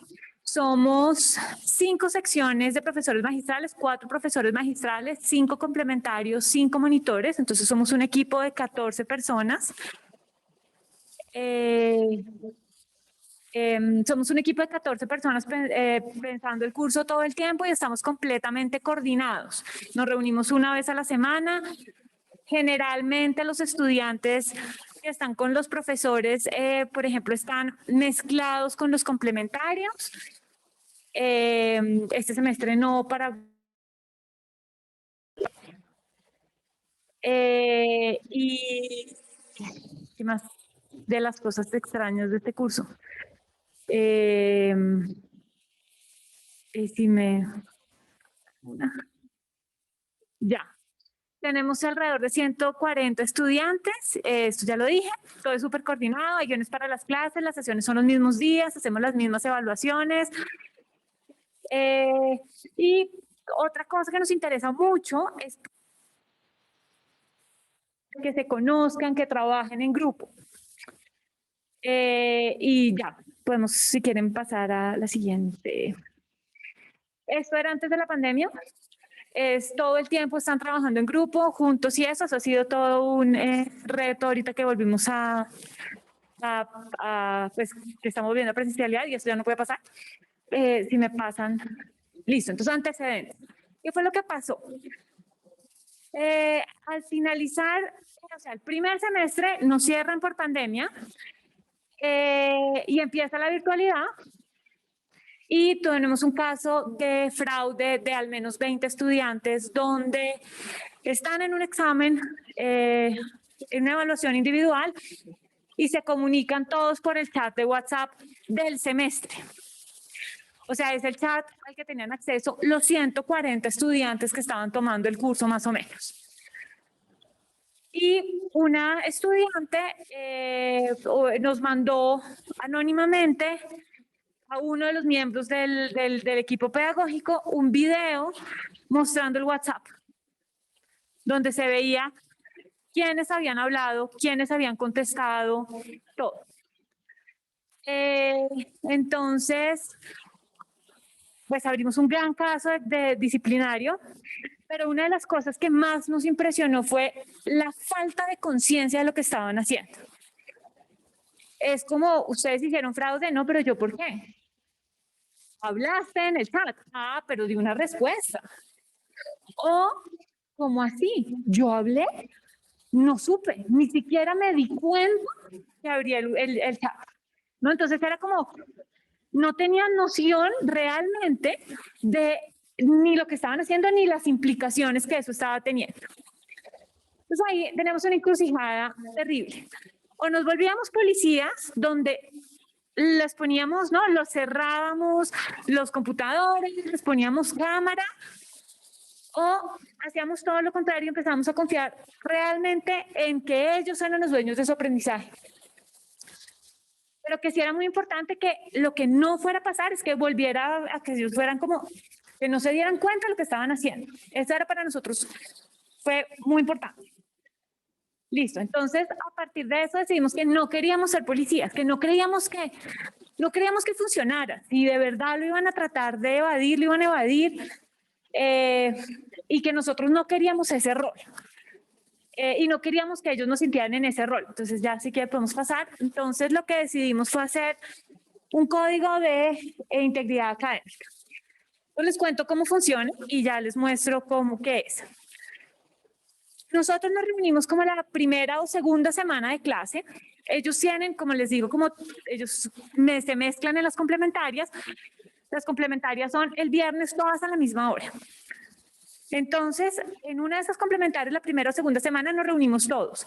Somos 5 secciones de profesores magistrales, 4 profesores magistrales, 5 complementarios, 5 monitores. Entonces somos un equipo de 14 personas. Somos un equipo de 14 personas pensando el curso todo el tiempo y estamos completamente coordinados. Nos reunimos una vez a la semana. Generalmente los estudiantes que están con los profesores, por ejemplo, están mezclados con los complementarios. Este semestre no para... y ¿qué más de las cosas extrañas de este curso? Si me... Ya. Tenemos alrededor de 140 estudiantes, esto ya lo dije, todo es súper coordinado, hay guiones para las clases, las sesiones son los mismos días, hacemos las mismas evaluaciones. Y otra cosa que nos interesa mucho es que se conozcan, que trabajen en grupo. Y ya, podemos, si quieren, pasar a la siguiente. Esto era antes de la pandemia. Todo el tiempo están trabajando en grupo, juntos y eso ha sido todo un reto ahorita que volvimos pues que estamos viendo presencialidad y eso ya no puede pasar. Si me pasan, listo, entonces antecedentes. ¿Qué fue lo que pasó? Al finalizar, o sea, el primer semestre nos cierran por pandemia y empieza la virtualidad. Y tenemos un caso de fraude de al menos 20 estudiantes donde están en un examen, en una evaluación individual, y se comunican todos por el chat de WhatsApp del semestre. O sea, es el chat al que tenían acceso los 140 estudiantes que estaban tomando el curso más o menos. Y una estudiante nos mandó anónimamente a uno de los miembros del equipo pedagógico un video mostrando el WhatsApp, donde se veía quiénes habían hablado, quiénes habían contestado, todo. Entonces, pues abrimos un gran caso de disciplinario, pero una de las cosas que más nos impresionó fue la falta de conciencia de lo que estaban haciendo. Es como, ustedes hicieron fraude, no, pero yo, ¿por qué? Hablaste en el chat, pero di una respuesta. O, ¿cómo así? Yo hablé, no supe, ni siquiera me di cuenta que abría el chat. ¿No? Entonces era como, no tenían noción realmente de ni lo que estaban haciendo ni las implicaciones que eso estaba teniendo. Entonces ahí tenemos una encrucijada terrible. O nos volvíamos policías donde les poníamos, ¿no? Los cerrábamos los computadores, les poníamos cámara, o hacíamos todo lo contrario y empezamos a confiar realmente en que ellos eran los dueños de su aprendizaje. Pero que sí era muy importante que lo que no fuera a pasar es que volviera a que ellos fueran como, que no se dieran cuenta de lo que estaban haciendo. Eso era para nosotros, fue muy importante. Listo, entonces a partir de eso decidimos que no queríamos ser policías, que no creíamos que funcionara. Si de verdad lo iban a tratar de evadir, lo iban a evadir, y que nosotros no queríamos ese rol. Y no queríamos que ellos nos sintieran en ese rol. Entonces ya sí que podemos pasar. Entonces lo que decidimos fue hacer un código de integridad académica. Yo les cuento cómo funciona y ya les muestro cómo que es. Nosotros nos reunimos como la primera o segunda semana de clase. Ellos tienen, como les digo, como ellos se mezclan en las complementarias. Las complementarias son el viernes todas a la misma hora. Entonces, en una de esas complementarias, la primera o segunda semana, nos reunimos todos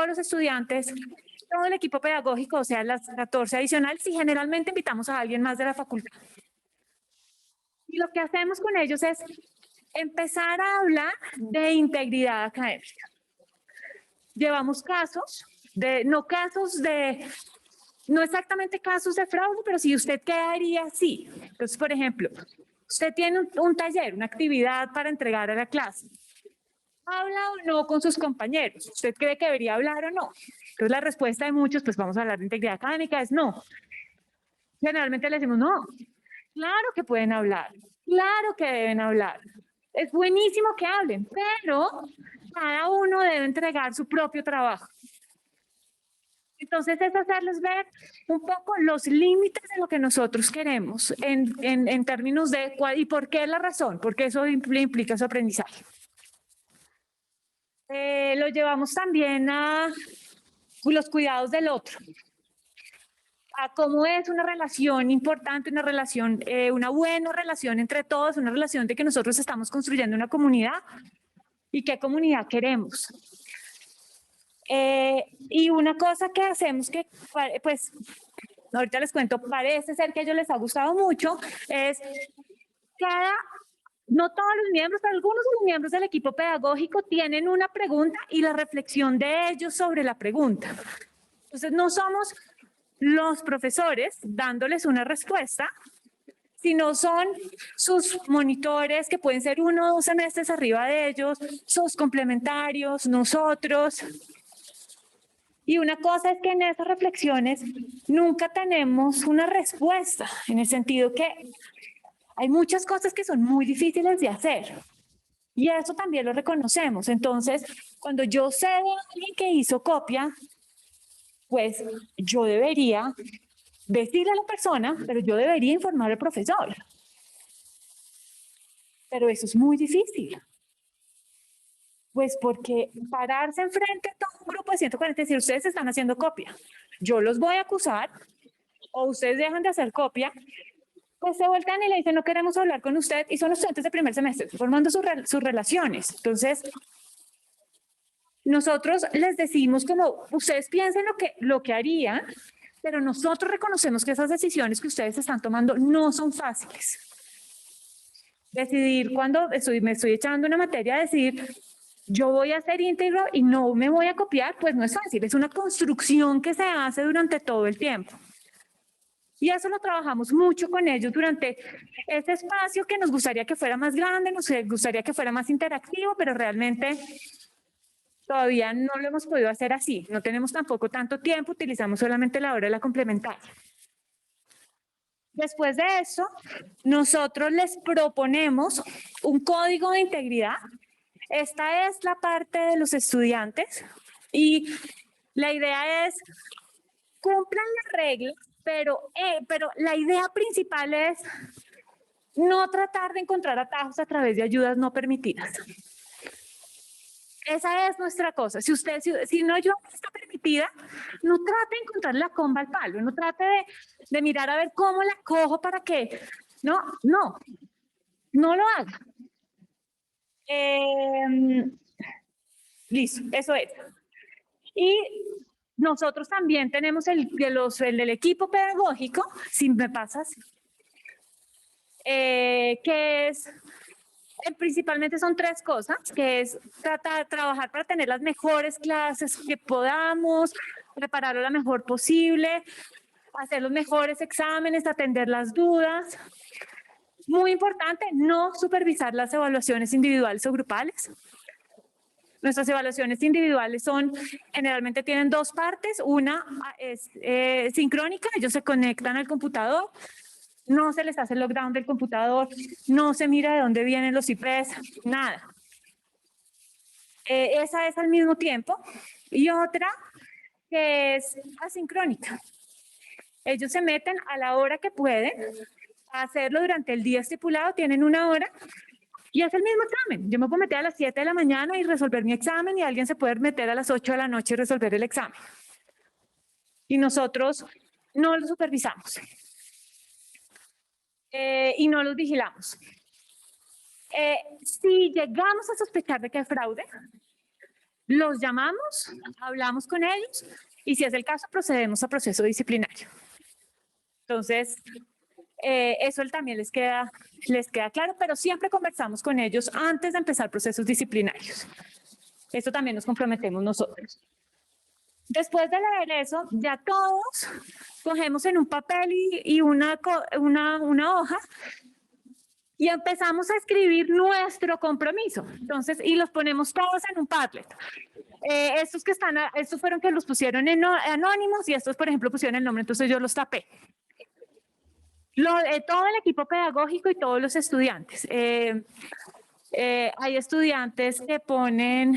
los estudiantes, todo el equipo pedagógico, o sea, las 14 adicionales, y generalmente invitamos a alguien más de la facultad. Y lo que hacemos con ellos es empezar a hablar de integridad académica. Llevamos casos, no exactamente casos de fraude, pero si usted qué haría, sí. Entonces, por ejemplo, usted tiene un taller, una actividad para entregar a la clase. ¿Habla o no con sus compañeros? ¿Usted cree que debería hablar o no? Entonces la respuesta de muchos, pues vamos a hablar de integridad académica, es no. Generalmente le decimos no. Claro que pueden hablar, claro que deben hablar. Es buenísimo que hablen, pero cada uno debe entregar su propio trabajo. Entonces es hacerles ver un poco los límites de lo que nosotros queremos en términos de cuál y por qué es la razón, porque eso implica su aprendizaje. Lo llevamos también a los cuidados del otro, a cómo es una relación importante, una relación, una buena relación entre todos, una relación de que nosotros estamos construyendo una comunidad y qué comunidad queremos. Y una cosa que hacemos que, pues, ahorita les cuento, parece ser que a ellos les ha gustado mucho, es no todos los miembros, pero algunos de los miembros del equipo pedagógico tienen una pregunta y la reflexión de ellos sobre la pregunta. Entonces, no somos los profesores dándoles una respuesta, sino son sus monitores, que pueden ser 1 o 2 semestres arriba de ellos, sus complementarios, nosotros. Y una cosa es que en esas reflexiones nunca tenemos una respuesta, en el sentido que hay muchas cosas que son muy difíciles de hacer. Y eso también lo reconocemos. Entonces, cuando yo sé de alguien que hizo copia, pues yo debería decirle a la persona, pero yo debería informar al profesor. Pero eso es muy difícil. Pues porque pararse enfrente a todo un grupo de 140 y decir, ustedes están haciendo copia, yo los voy a acusar, o ustedes dejan de hacer copia, pues se voltean y le dicen, no queremos hablar con usted, y son los estudiantes de primer semestre, formando sus relaciones. Entonces, nosotros les decimos como, ustedes piensen lo que harían, pero nosotros reconocemos que esas decisiones que ustedes están tomando no son fáciles. Decidir cuando me estoy echando una materia, decidir, yo voy a ser íntegro y no me voy a copiar, pues no es fácil, es una construcción que se hace durante todo el tiempo. Y eso lo trabajamos mucho con ellos durante ese espacio que nos gustaría que fuera más grande, nos gustaría que fuera más interactivo, pero realmente todavía no lo hemos podido hacer así. No tenemos tampoco tanto tiempo, utilizamos solamente la hora de la complementaria. Después de eso, nosotros les proponemos un código de integridad. Esta es la parte de los estudiantes y la idea es cumplan las reglas, pero la idea principal es no tratar de encontrar atajos a través de ayudas no permitidas. Esa es nuestra cosa. Si no ayuda está permitida, no trate de encontrar la comba al palo, no trate de mirar a ver cómo la cojo para que, no lo haga. Listo, eso es. Y nosotros también tenemos el del equipo pedagógico, si me pasas, que es, principalmente son 3 cosas, que es trabajar para tener las mejores clases que podamos, prepararlo lo mejor posible, hacer los mejores exámenes, atender las dudas. Muy importante, no supervisar las evaluaciones individuales o grupales. Nuestras evaluaciones individuales generalmente tienen 2 partes. Una es sincrónica, ellos se conectan al computador, no se les hace el lockdown del computador, no se mira de dónde vienen los IPs, nada. Esa es al mismo tiempo. Y otra que es asincrónica. Ellos se meten a la hora que pueden, a hacerlo durante el día estipulado, tienen 1 hora, y es el mismo examen. Yo me puedo meter a las 7 de la mañana y resolver mi examen, y alguien se puede meter a las 8 de la noche y resolver el examen. Y nosotros no lo supervisamos. Y no los vigilamos. Si llegamos a sospechar de que hay fraude, los llamamos, hablamos con ellos, y si es el caso, procedemos a proceso disciplinario. Entonces, eso también les queda claro, pero siempre conversamos con ellos antes de empezar procesos disciplinarios. Esto también nos comprometemos nosotros. Después de leer eso, ya todos cogemos en un papel y una hoja y empezamos a escribir nuestro compromiso. Entonces, y los ponemos todos en un Padlet. Estos fueron que los pusieron en anónimos, y estos, por ejemplo, pusieron el nombre, entonces yo los tapé. Todo el equipo pedagógico y todos los estudiantes. Hay estudiantes que ponen,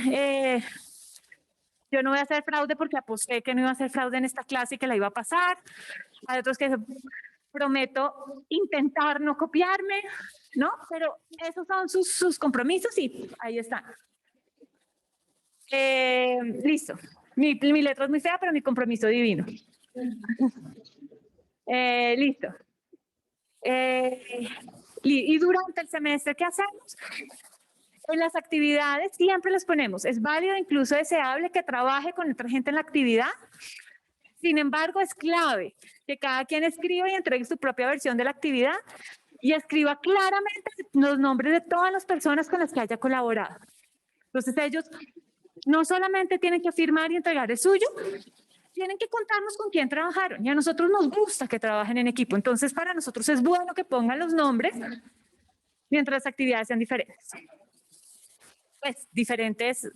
yo no voy a hacer fraude porque aposté que no iba a hacer fraude en esta clase y que la iba a pasar. Hay otros que prometo intentar no copiarme, ¿no? Pero esos son sus compromisos y ahí están. Listo. Mi letra es muy fea, pero mi compromiso divino. Listo. Y durante el semestre, ¿qué hacemos? En las actividades siempre les ponemos, es válido, incluso deseable, que trabaje con otra gente en la actividad. Sin embargo, es clave que cada quien escriba y entregue su propia versión de la actividad y escriba claramente los nombres de todas las personas con las que haya colaborado. Entonces ellos no solamente tienen que firmar y entregar el suyo, tienen que contarnos con quién trabajaron, y a nosotros nos gusta que trabajen en equipo. Entonces, para nosotros es bueno que pongan los nombres mientras las actividades sean diferentes. Pues diferentes,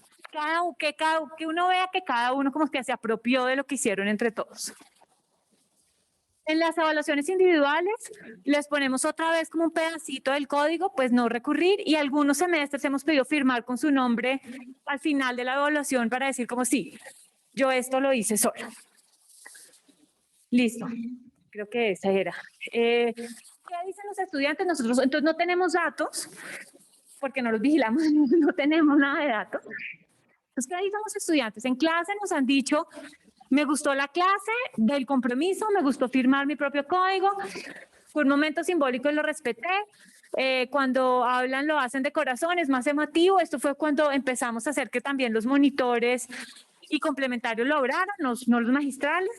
que uno vea que cada uno como que se apropió de lo que hicieron entre todos. En las evaluaciones individuales les ponemos otra vez como un pedacito del código, pues no recurrir, y algunos semestres hemos pedido firmar con su nombre al final de la evaluación para decir como sí, yo esto lo hice sola. Listo. Creo que esa era. ¿Qué dicen los estudiantes? Nosotros entonces no tenemos datos, porque no los vigilamos, no tenemos nada de datos. Entonces, ¿qué dicen los estudiantes? En clase nos han dicho, me gustó la clase del compromiso, me gustó firmar mi propio código, fue un momento simbólico y lo respeté. Cuando hablan lo hacen de corazón, es más emotivo. Esto fue cuando empezamos a hacer que también los monitores y complementarios lo obraran, no los magistrales.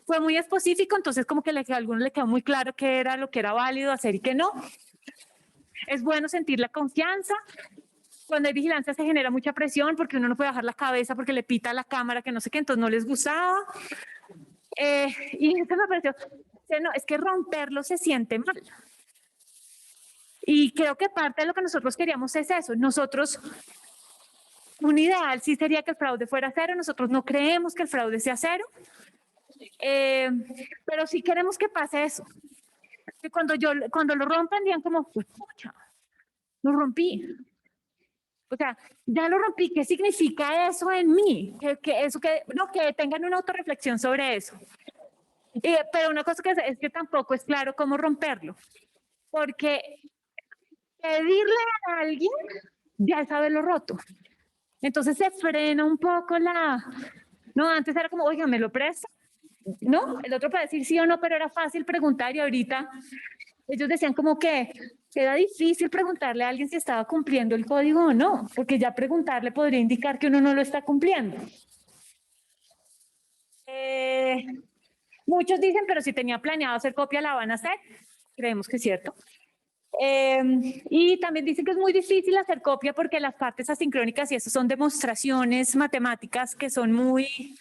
Fue muy específico, entonces como que a algunos le quedó muy claro qué era lo que era válido hacer y qué no. Es bueno sentir la confianza. Cuando hay vigilancia se genera mucha presión porque uno no puede bajar la cabeza porque le pita a la cámara que no sé qué, entonces no les gustaba. Y eso me pareció, no, es que romperlo se siente mal. Y creo que parte de lo que nosotros queríamos es eso. Nosotros, un ideal sí sería que el fraude fuera cero. Nosotros no creemos que el fraude sea cero. Pero sí queremos que pase eso. Que cuando lo rompan digan como, pucha, lo rompí. O sea, ya lo rompí. ¿Qué significa eso en mí? Que tengan una autorreflexión sobre eso. Pero una cosa es que tampoco es claro cómo romperlo. Porque pedirle a alguien ya es haberlo roto. Entonces se frena un poco No, antes era como, oiga, ¿me lo presta? No, el otro para decir sí o no, pero era fácil preguntar y ahorita ellos decían como que era difícil preguntarle a alguien si estaba cumpliendo el código o no, porque ya preguntarle podría indicar que uno no lo está cumpliendo. Muchos dicen, pero si tenía planeado hacer copia, la van a hacer. Creemos que es cierto. Y también dicen que es muy difícil hacer copia porque las partes asincrónicas y eso son demostraciones matemáticas que son muy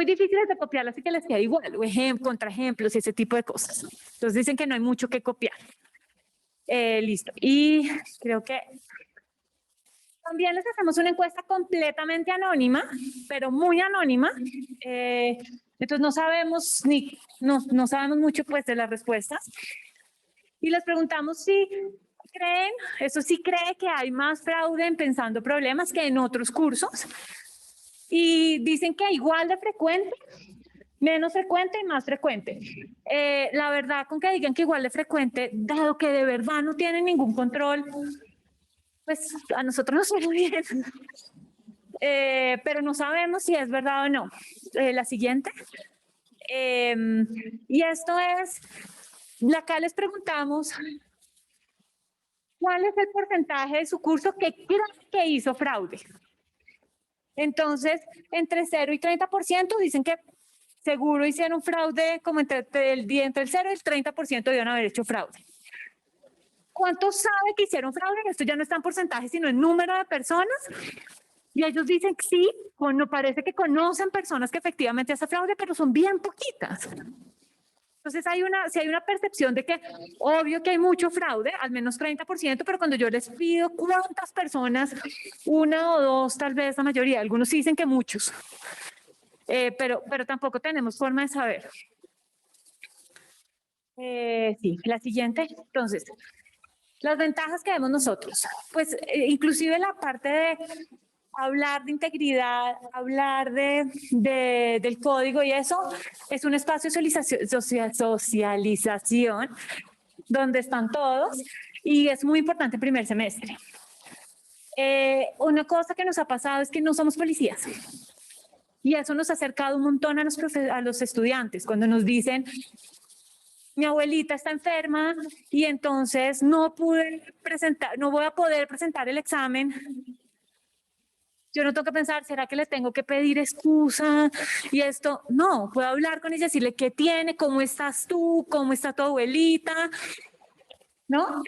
difíciles de copiar, así que les queda igual, o contraejemplos y ese tipo de cosas. Entonces dicen que no hay mucho que copiar. Listo. Y creo que también les hacemos una encuesta completamente anónima, pero muy anónima. Entonces no sabemos no sabemos mucho pues de las respuestas. Y les preguntamos si cree que hay más fraude en Pensando Problemas que en otros cursos. Y dicen que igual de frecuente, menos frecuente y más frecuente. La verdad, con que digan que igual de frecuente, dado que de verdad no tienen ningún control, pues a nosotros nos suena bien. Pero no sabemos si es verdad o no. La siguiente. Y esto es, acá les preguntamos, ¿cuál es el porcentaje de su curso que cree que hizo fraude? Entonces, entre 0 y 30% dicen que seguro hicieron fraude, como entre el 0 y el 30% debieron haber hecho fraude. ¿Cuántos saben que hicieron fraude? Esto ya no está en porcentaje, sino en número de personas. Y ellos dicen que sí, parece que conocen personas que efectivamente hacen fraude, pero son bien poquitas. Entonces, si hay una percepción de que obvio que hay mucho fraude, al menos 30%, pero cuando yo les pido cuántas personas, una o dos, tal vez la mayoría, algunos dicen que muchos, pero tampoco tenemos forma de saber. Sí, la siguiente. Entonces, las ventajas que vemos nosotros, pues inclusive la parte de hablar de integridad, hablar del código y eso, es un espacio de socialización donde están todos y es muy importante el primer semestre. Una cosa que nos ha pasado es que no somos policías y eso nos ha acercado un montón a los estudiantes cuando nos dicen mi abuelita está enferma y entonces no voy a poder presentar el examen. Yo no tengo que pensar, ¿será que le tengo que pedir excusa? Y esto, no, puedo hablar con ella, decirle qué tiene, cómo estás tú, cómo está tu abuelita, ¿no?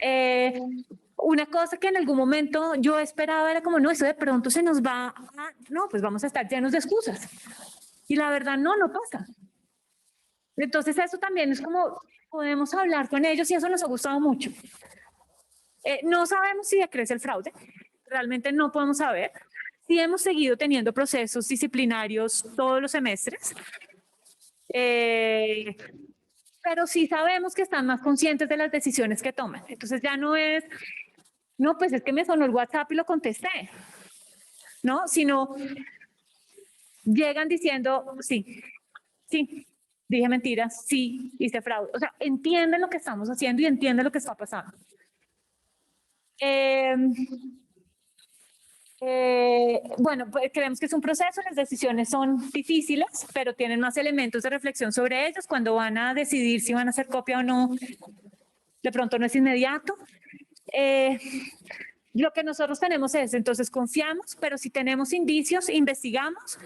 Una cosa que en algún momento yo esperaba era como, no, eso de pronto se nos va, no, pues vamos a estar llenos de excusas. Y la verdad, no pasa. Entonces eso también es como, podemos hablar con ellos y eso nos ha gustado mucho. No sabemos si decrece el fraude, realmente no podemos saber. Sí hemos seguido teniendo procesos disciplinarios todos los semestres, pero sí sabemos que están más conscientes de las decisiones que toman. Entonces ya no es, no, pues es que me sonó el WhatsApp y lo contesté, ¿no? Sino llegan diciendo, sí, dije mentiras, sí, hice fraude. O sea, entienden lo que estamos haciendo y entienden lo que está pasando. Bueno, pues creemos que es un proceso, las decisiones son difíciles, pero tienen más elementos de reflexión sobre ellos. Cuando van a decidir si van a hacer copia o no, de pronto no es inmediato. Lo que nosotros tenemos es, entonces confiamos, pero si tenemos indicios, investigamos,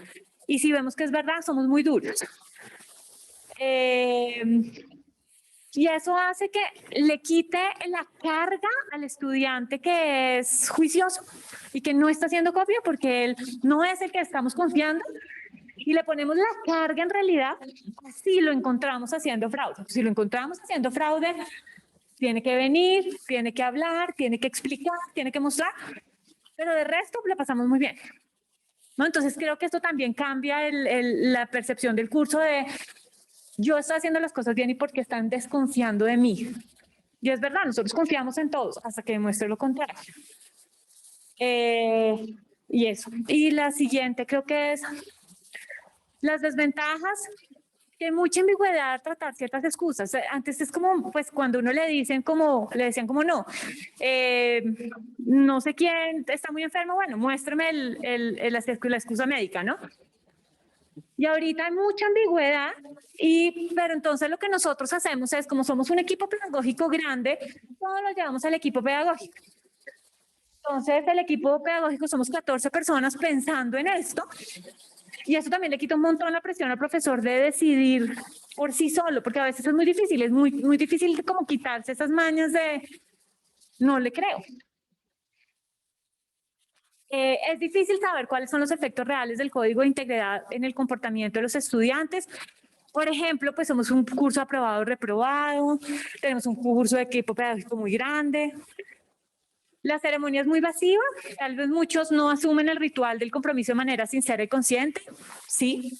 y si vemos que es verdad, somos muy duros. Y eso hace que le quite la carga al estudiante que es juicioso y que no está haciendo copia porque él no es el que estamos confiando, y le ponemos la carga en realidad si lo encontramos haciendo fraude. Si lo encontramos haciendo fraude, tiene que venir, tiene que hablar, tiene que explicar, tiene que mostrar, pero de resto le pasamos muy bien, ¿no? Entonces creo que esto también cambia la percepción del curso de yo estoy haciendo las cosas bien y porque están desconfiando de mí. Y es verdad, nosotros confiamos en todos hasta que demuestre lo contrario. Y eso. Y la siguiente creo que es las desventajas, que hay mucha ambigüedad a tratar ciertas excusas. Antes es como, pues cuando uno le decían como no, no sé quién está muy enfermo, bueno, muéstrame la excusa médica, ¿no? Y ahorita hay mucha ambigüedad, pero entonces lo que nosotros hacemos es, como somos un equipo pedagógico grande, todo lo llevamos al equipo pedagógico. Entonces el equipo pedagógico somos 14 personas pensando en esto, y eso también le quita un montón la presión al profesor de decidir por sí solo, porque a veces es muy difícil como quitarse esas mañas de no le creo. Es difícil saber cuáles son los efectos reales del código de integridad en el comportamiento de los estudiantes. Por ejemplo, pues somos un curso aprobado o reprobado, tenemos un curso de equipo pedagógico muy grande. La ceremonia es muy masiva, tal vez muchos no asumen el ritual del compromiso de manera sincera y consciente, sí.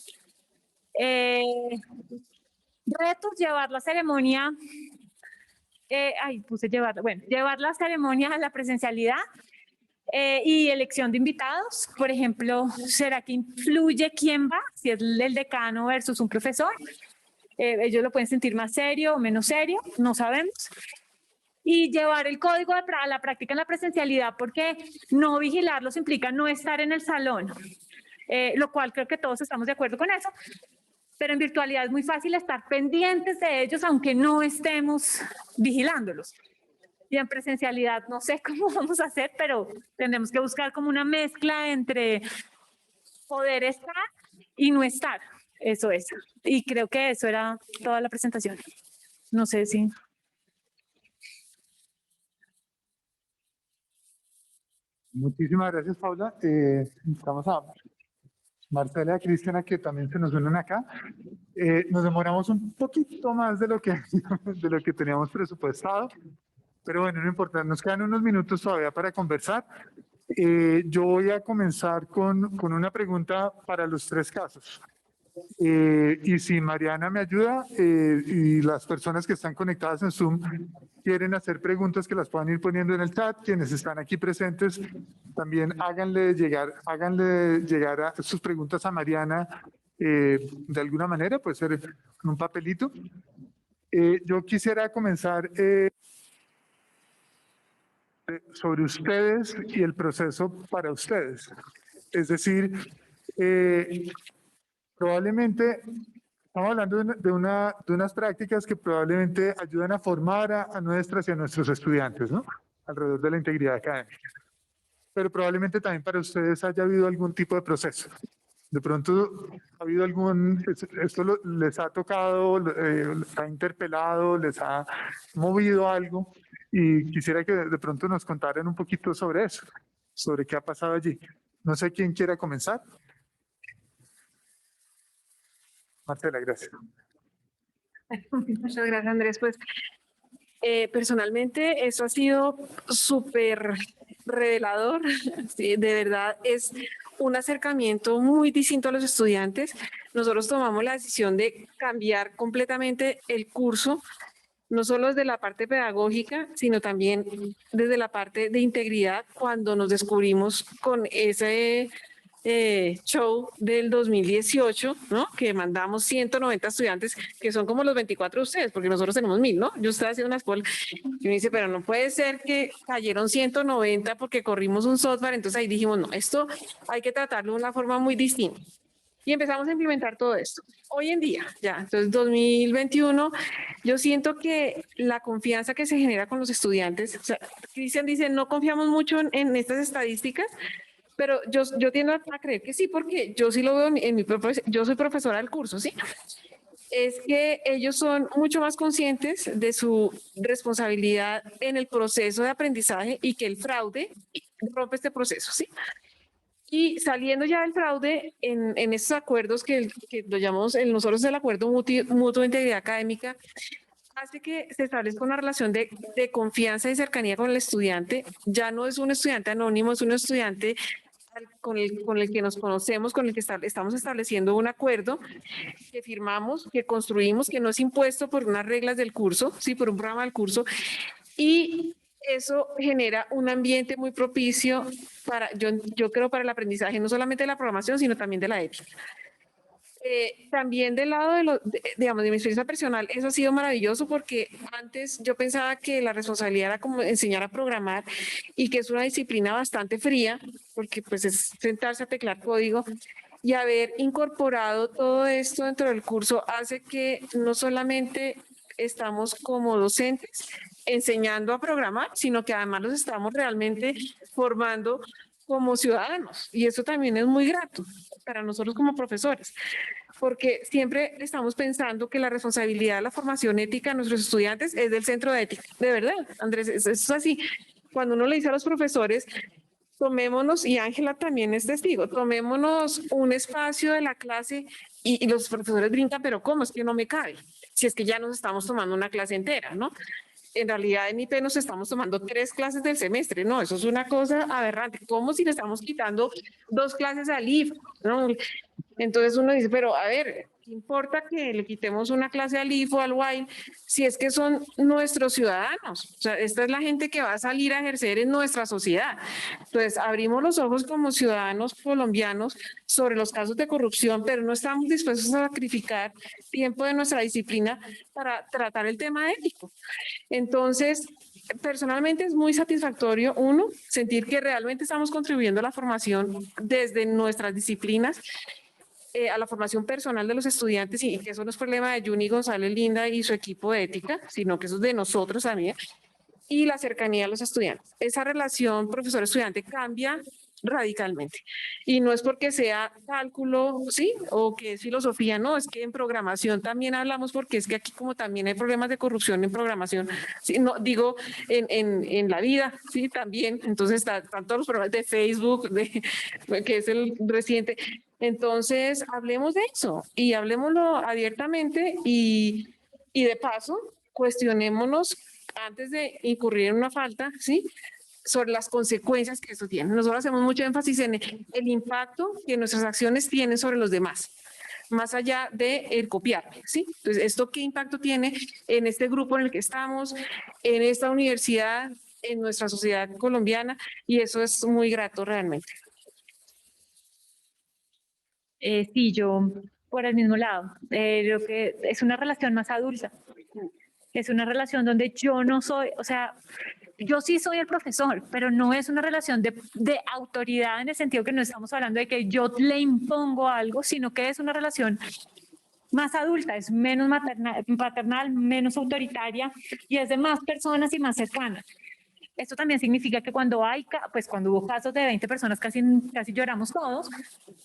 Retos, llevar la ceremonia, llevar la ceremonia a la presencialidad. Y elección de invitados, por ejemplo, ¿será que influye quién va? Si es el decano versus un profesor, ellos lo pueden sentir más serio o menos serio, no sabemos. Y llevar el código a la práctica en la presencialidad, porque no vigilarlos implica no estar en el salón, lo cual creo que todos estamos de acuerdo con eso, pero en virtualidad es muy fácil estar pendientes de ellos aunque no estemos vigilándolos. Y en presencialidad no sé cómo vamos a hacer, pero tendremos que buscar como una mezcla entre poder estar y no estar. Eso es. Y creo que eso era toda la presentación. No sé si... Muchísimas gracias, Paula. Estamos a Marcela y Cristiana, que también se nos unen acá. Nos demoramos un poquito más de lo que teníamos presupuestado, pero bueno, no importa, nos quedan unos minutos todavía para conversar. Yo voy a comenzar con una pregunta para los tres casos. Y si Mariana me ayuda y las personas que están conectadas en Zoom quieren hacer preguntas, que las puedan ir poniendo en el chat. Quienes están aquí presentes, también háganle llegar sus preguntas a Mariana de alguna manera, puede ser en un papelito. Yo quisiera comenzar sobre ustedes y el proceso para ustedes. Es decir, probablemente estamos hablando de unas prácticas que probablemente ayudan a formar a nuestras y a nuestros estudiantes, ¿no? Alrededor de la integridad académica. Pero probablemente también para ustedes haya habido algún tipo de proceso. De pronto ha habido les ha tocado, les ha interpelado, les ha movido algo, y quisiera que de pronto nos contaran un poquito sobre eso, sobre qué ha pasado allí. No sé quién quiera comenzar. Marcela, gracias. Muchas gracias, Andrés. Pues personalmente eso ha sido súper revelador. Sí, de verdad es un acercamiento muy distinto a los estudiantes. Nosotros tomamos la decisión de cambiar completamente el curso, no solo desde la parte pedagógica, sino también desde la parte de integridad, cuando nos descubrimos con ese show del 2018, ¿no? Que mandamos 190 estudiantes, que son como los 24 de ustedes, porque nosotros tenemos 1000, ¿no? Yo estaba haciendo una escuela y me dice, pero no puede ser que cayeron 190 porque corrimos un software. Entonces ahí dijimos, no, esto hay que tratarlo de una forma muy distinta. Y empezamos a implementar todo esto. Hoy en día, ya, entonces 2021, yo siento que la confianza que se genera con los estudiantes, o sea, Cristian dice, no confiamos mucho en estas estadísticas, pero yo tiendo a creer que sí, porque yo sí lo veo en mi propio, yo soy profesora del curso, ¿sí? Es que ellos son mucho más conscientes de su responsabilidad en el proceso de aprendizaje y que el fraude rompe este proceso, ¿sí? Y saliendo ya del fraude, en estos acuerdos que lo llamamos, nosotros el acuerdo mutuo de integridad académica, hace que se establezca una relación de confianza y cercanía con el estudiante. Ya no es un estudiante anónimo, es un estudiante con el que nos conocemos, con el que estamos estableciendo un acuerdo que firmamos, que construimos, que no es impuesto por unas reglas del curso, sí, por un programa del curso. Y eso genera un ambiente muy propicio para, yo creo, para el aprendizaje, no solamente de la programación, sino también de la ética. También del lado digamos, de mi experiencia personal, eso ha sido maravilloso porque antes yo pensaba que la responsabilidad era como enseñar a programar y que es una disciplina bastante fría, porque pues es sentarse a teclar código, y haber incorporado todo esto dentro del curso hace que no solamente estamos como docentes enseñando a programar, sino que además los estamos realmente formando como ciudadanos. Y eso también es muy grato para nosotros como profesores, porque siempre estamos pensando que la responsabilidad de la formación ética de nuestros estudiantes es del centro de ética. De verdad, Andrés, eso es así. Cuando uno le dice a los profesores, tomémonos, y Ángela también es testigo, tomémonos un espacio de la clase y los profesores brincan, pero ¿cómo? Es que no me cabe. Si es que ya nos estamos tomando una clase entera, ¿no? En realidad en IP nos estamos tomando 3 clases del semestre, no, eso es una cosa aberrante, como si le estamos quitando 2 clases al IF, ¿no? Entonces uno dice, pero a ver, ¿qué importa que le quitemos una clase al IF o al WAIL si es que son nuestros ciudadanos? O sea, esta es la gente que va a salir a ejercer en nuestra sociedad. Entonces abrimos los ojos como ciudadanos colombianos sobre los casos de corrupción, pero no estamos dispuestos a sacrificar tiempo de nuestra disciplina para tratar el tema ético. Entonces, personalmente es muy satisfactorio, uno, sentir que realmente estamos contribuyendo a la formación desde nuestras disciplinas, a la formación personal de los estudiantes, y que eso no es problema de Juni González Linda y su equipo de ética, sino que eso es de nosotros también, y la cercanía a los estudiantes. Esa relación profesor-estudiante cambia radicalmente. Y no es porque sea cálculo, ¿sí? O que es filosofía, no, es que en programación también hablamos, porque es que aquí como también hay problemas de corrupción en programación, ¿sí? No, digo, en la vida, ¿sí? También, entonces están todos los problemas de Facebook, que es el reciente. Entonces, hablemos de eso y hablemoslo abiertamente y de paso, cuestionémonos antes de incurrir en una falta, ¿sí? Sobre las consecuencias que eso tiene. Nosotros hacemos mucho énfasis en el impacto que nuestras acciones tienen sobre los demás, más allá de el copiar, ¿sí? Entonces, ¿esto qué impacto tiene en este grupo en el que estamos, en esta universidad, en nuestra sociedad colombiana? Y eso es muy grato realmente. Sí, yo por el mismo lado. Lo que es una relación más adulta. Es una relación donde yo no soy, o sea, yo sí soy el profesor, pero no es una relación de autoridad en el sentido que no estamos hablando de que yo le impongo algo, sino que es una relación más adulta, es menos paternal, menos autoritaria y es de más personas y más cercanas. Esto también significa que cuando cuando hubo casos de 20 personas casi lloramos todos,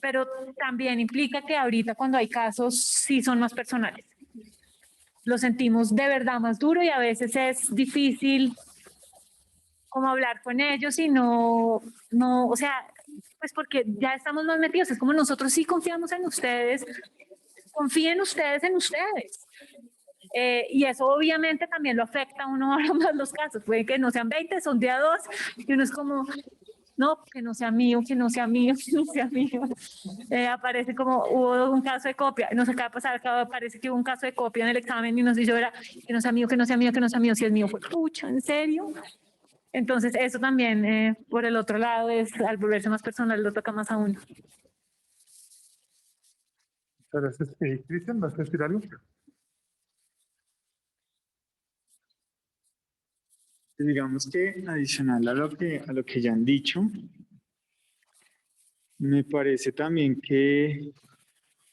pero también implica que ahorita cuando hay casos sí son más personales. Lo sentimos de verdad más duro y a veces es difícil como hablar con ellos y no, o sea, pues porque ya estamos más metidos, es como nosotros sí confiamos en ustedes, confíen ustedes en ustedes. Y eso obviamente también lo afecta a uno ahora más los casos, puede que no sean 20, son día 2, y uno es como, no, que no sea mío, que no sea mío, que no sea mío. Aparece como hubo un caso de copia, no sé qué va a pasar, parece que hubo un caso de copia en el examen y nos dijo era que no sea mío, que no sea mío, que no sea mío, si es mío, fue pucha, ¿en serio? Entonces eso también, por el otro lado, es al volverse más personal, lo toca más a uno. Gracias. Cristian, ¿vas a decir algo? Digamos que adicional a lo que ya han dicho, me parece también que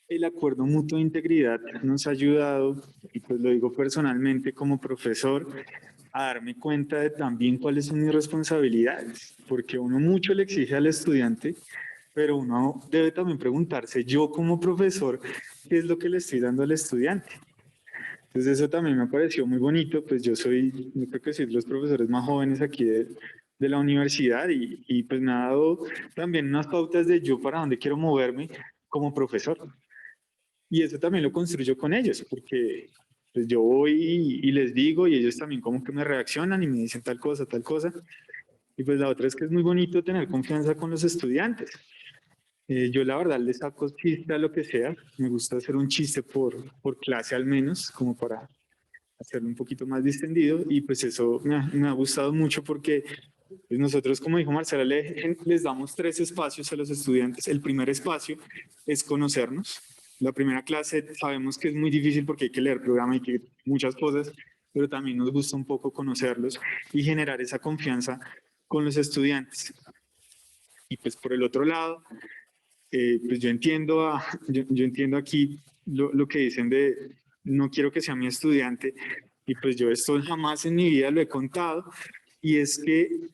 el acuerdo mutuo de integridad nos ha ayudado, y pues lo digo personalmente como profesor, a darme cuenta de también cuáles son mis responsabilidades, porque uno mucho le exige al estudiante, pero uno debe también preguntarse, yo como profesor, ¿qué es lo que le estoy dando al estudiante? Entonces eso también me pareció muy bonito, pues yo creo que soy de los profesores más jóvenes aquí de la universidad y pues me ha dado también unas pautas de yo para dónde quiero moverme como profesor. Y eso también lo construyo con ellos, porque pues yo voy y les digo y ellos también como que me reaccionan y me dicen tal cosa, tal cosa. Y pues la otra es que es muy bonito tener confianza con los estudiantes. Yo la verdad les saco chiste a lo que sea, me gusta hacer un chiste por clase al menos, como para hacerlo un poquito más distendido y pues eso me ha gustado mucho porque pues nosotros, como dijo Marcela, les damos 3 espacios a los estudiantes. El primer espacio es conocernos. La primera clase sabemos que es muy difícil porque hay que leer programa y que muchas cosas, pero también nos gusta un poco conocerlos y generar esa confianza con los estudiantes. Y pues por el otro lado, pues yo entiendo aquí lo que dicen de no quiero que sea mi estudiante y pues yo esto jamás en mi vida lo he contado y es que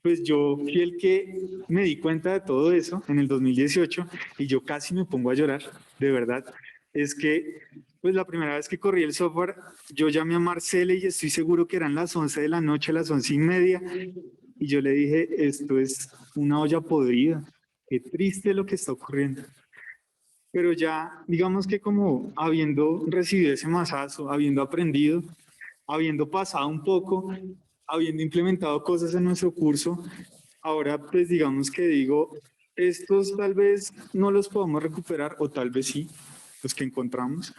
pues yo fui el que me di cuenta de todo eso en el 2018 y yo casi me pongo a llorar, de verdad. Es que, pues la primera vez que corrí el software, yo llamé a Marcela y estoy seguro que eran las 11 de la noche, las 11:30, y yo le dije, esto es una olla podrida, qué triste lo que está ocurriendo. Pero ya, digamos que como habiendo recibido ese mazazo, habiendo aprendido, habiendo pasado un poco, habiendo implementado cosas en nuestro curso, ahora pues digamos que digo, estos tal vez no los podamos recuperar o tal vez sí, los que encontramos,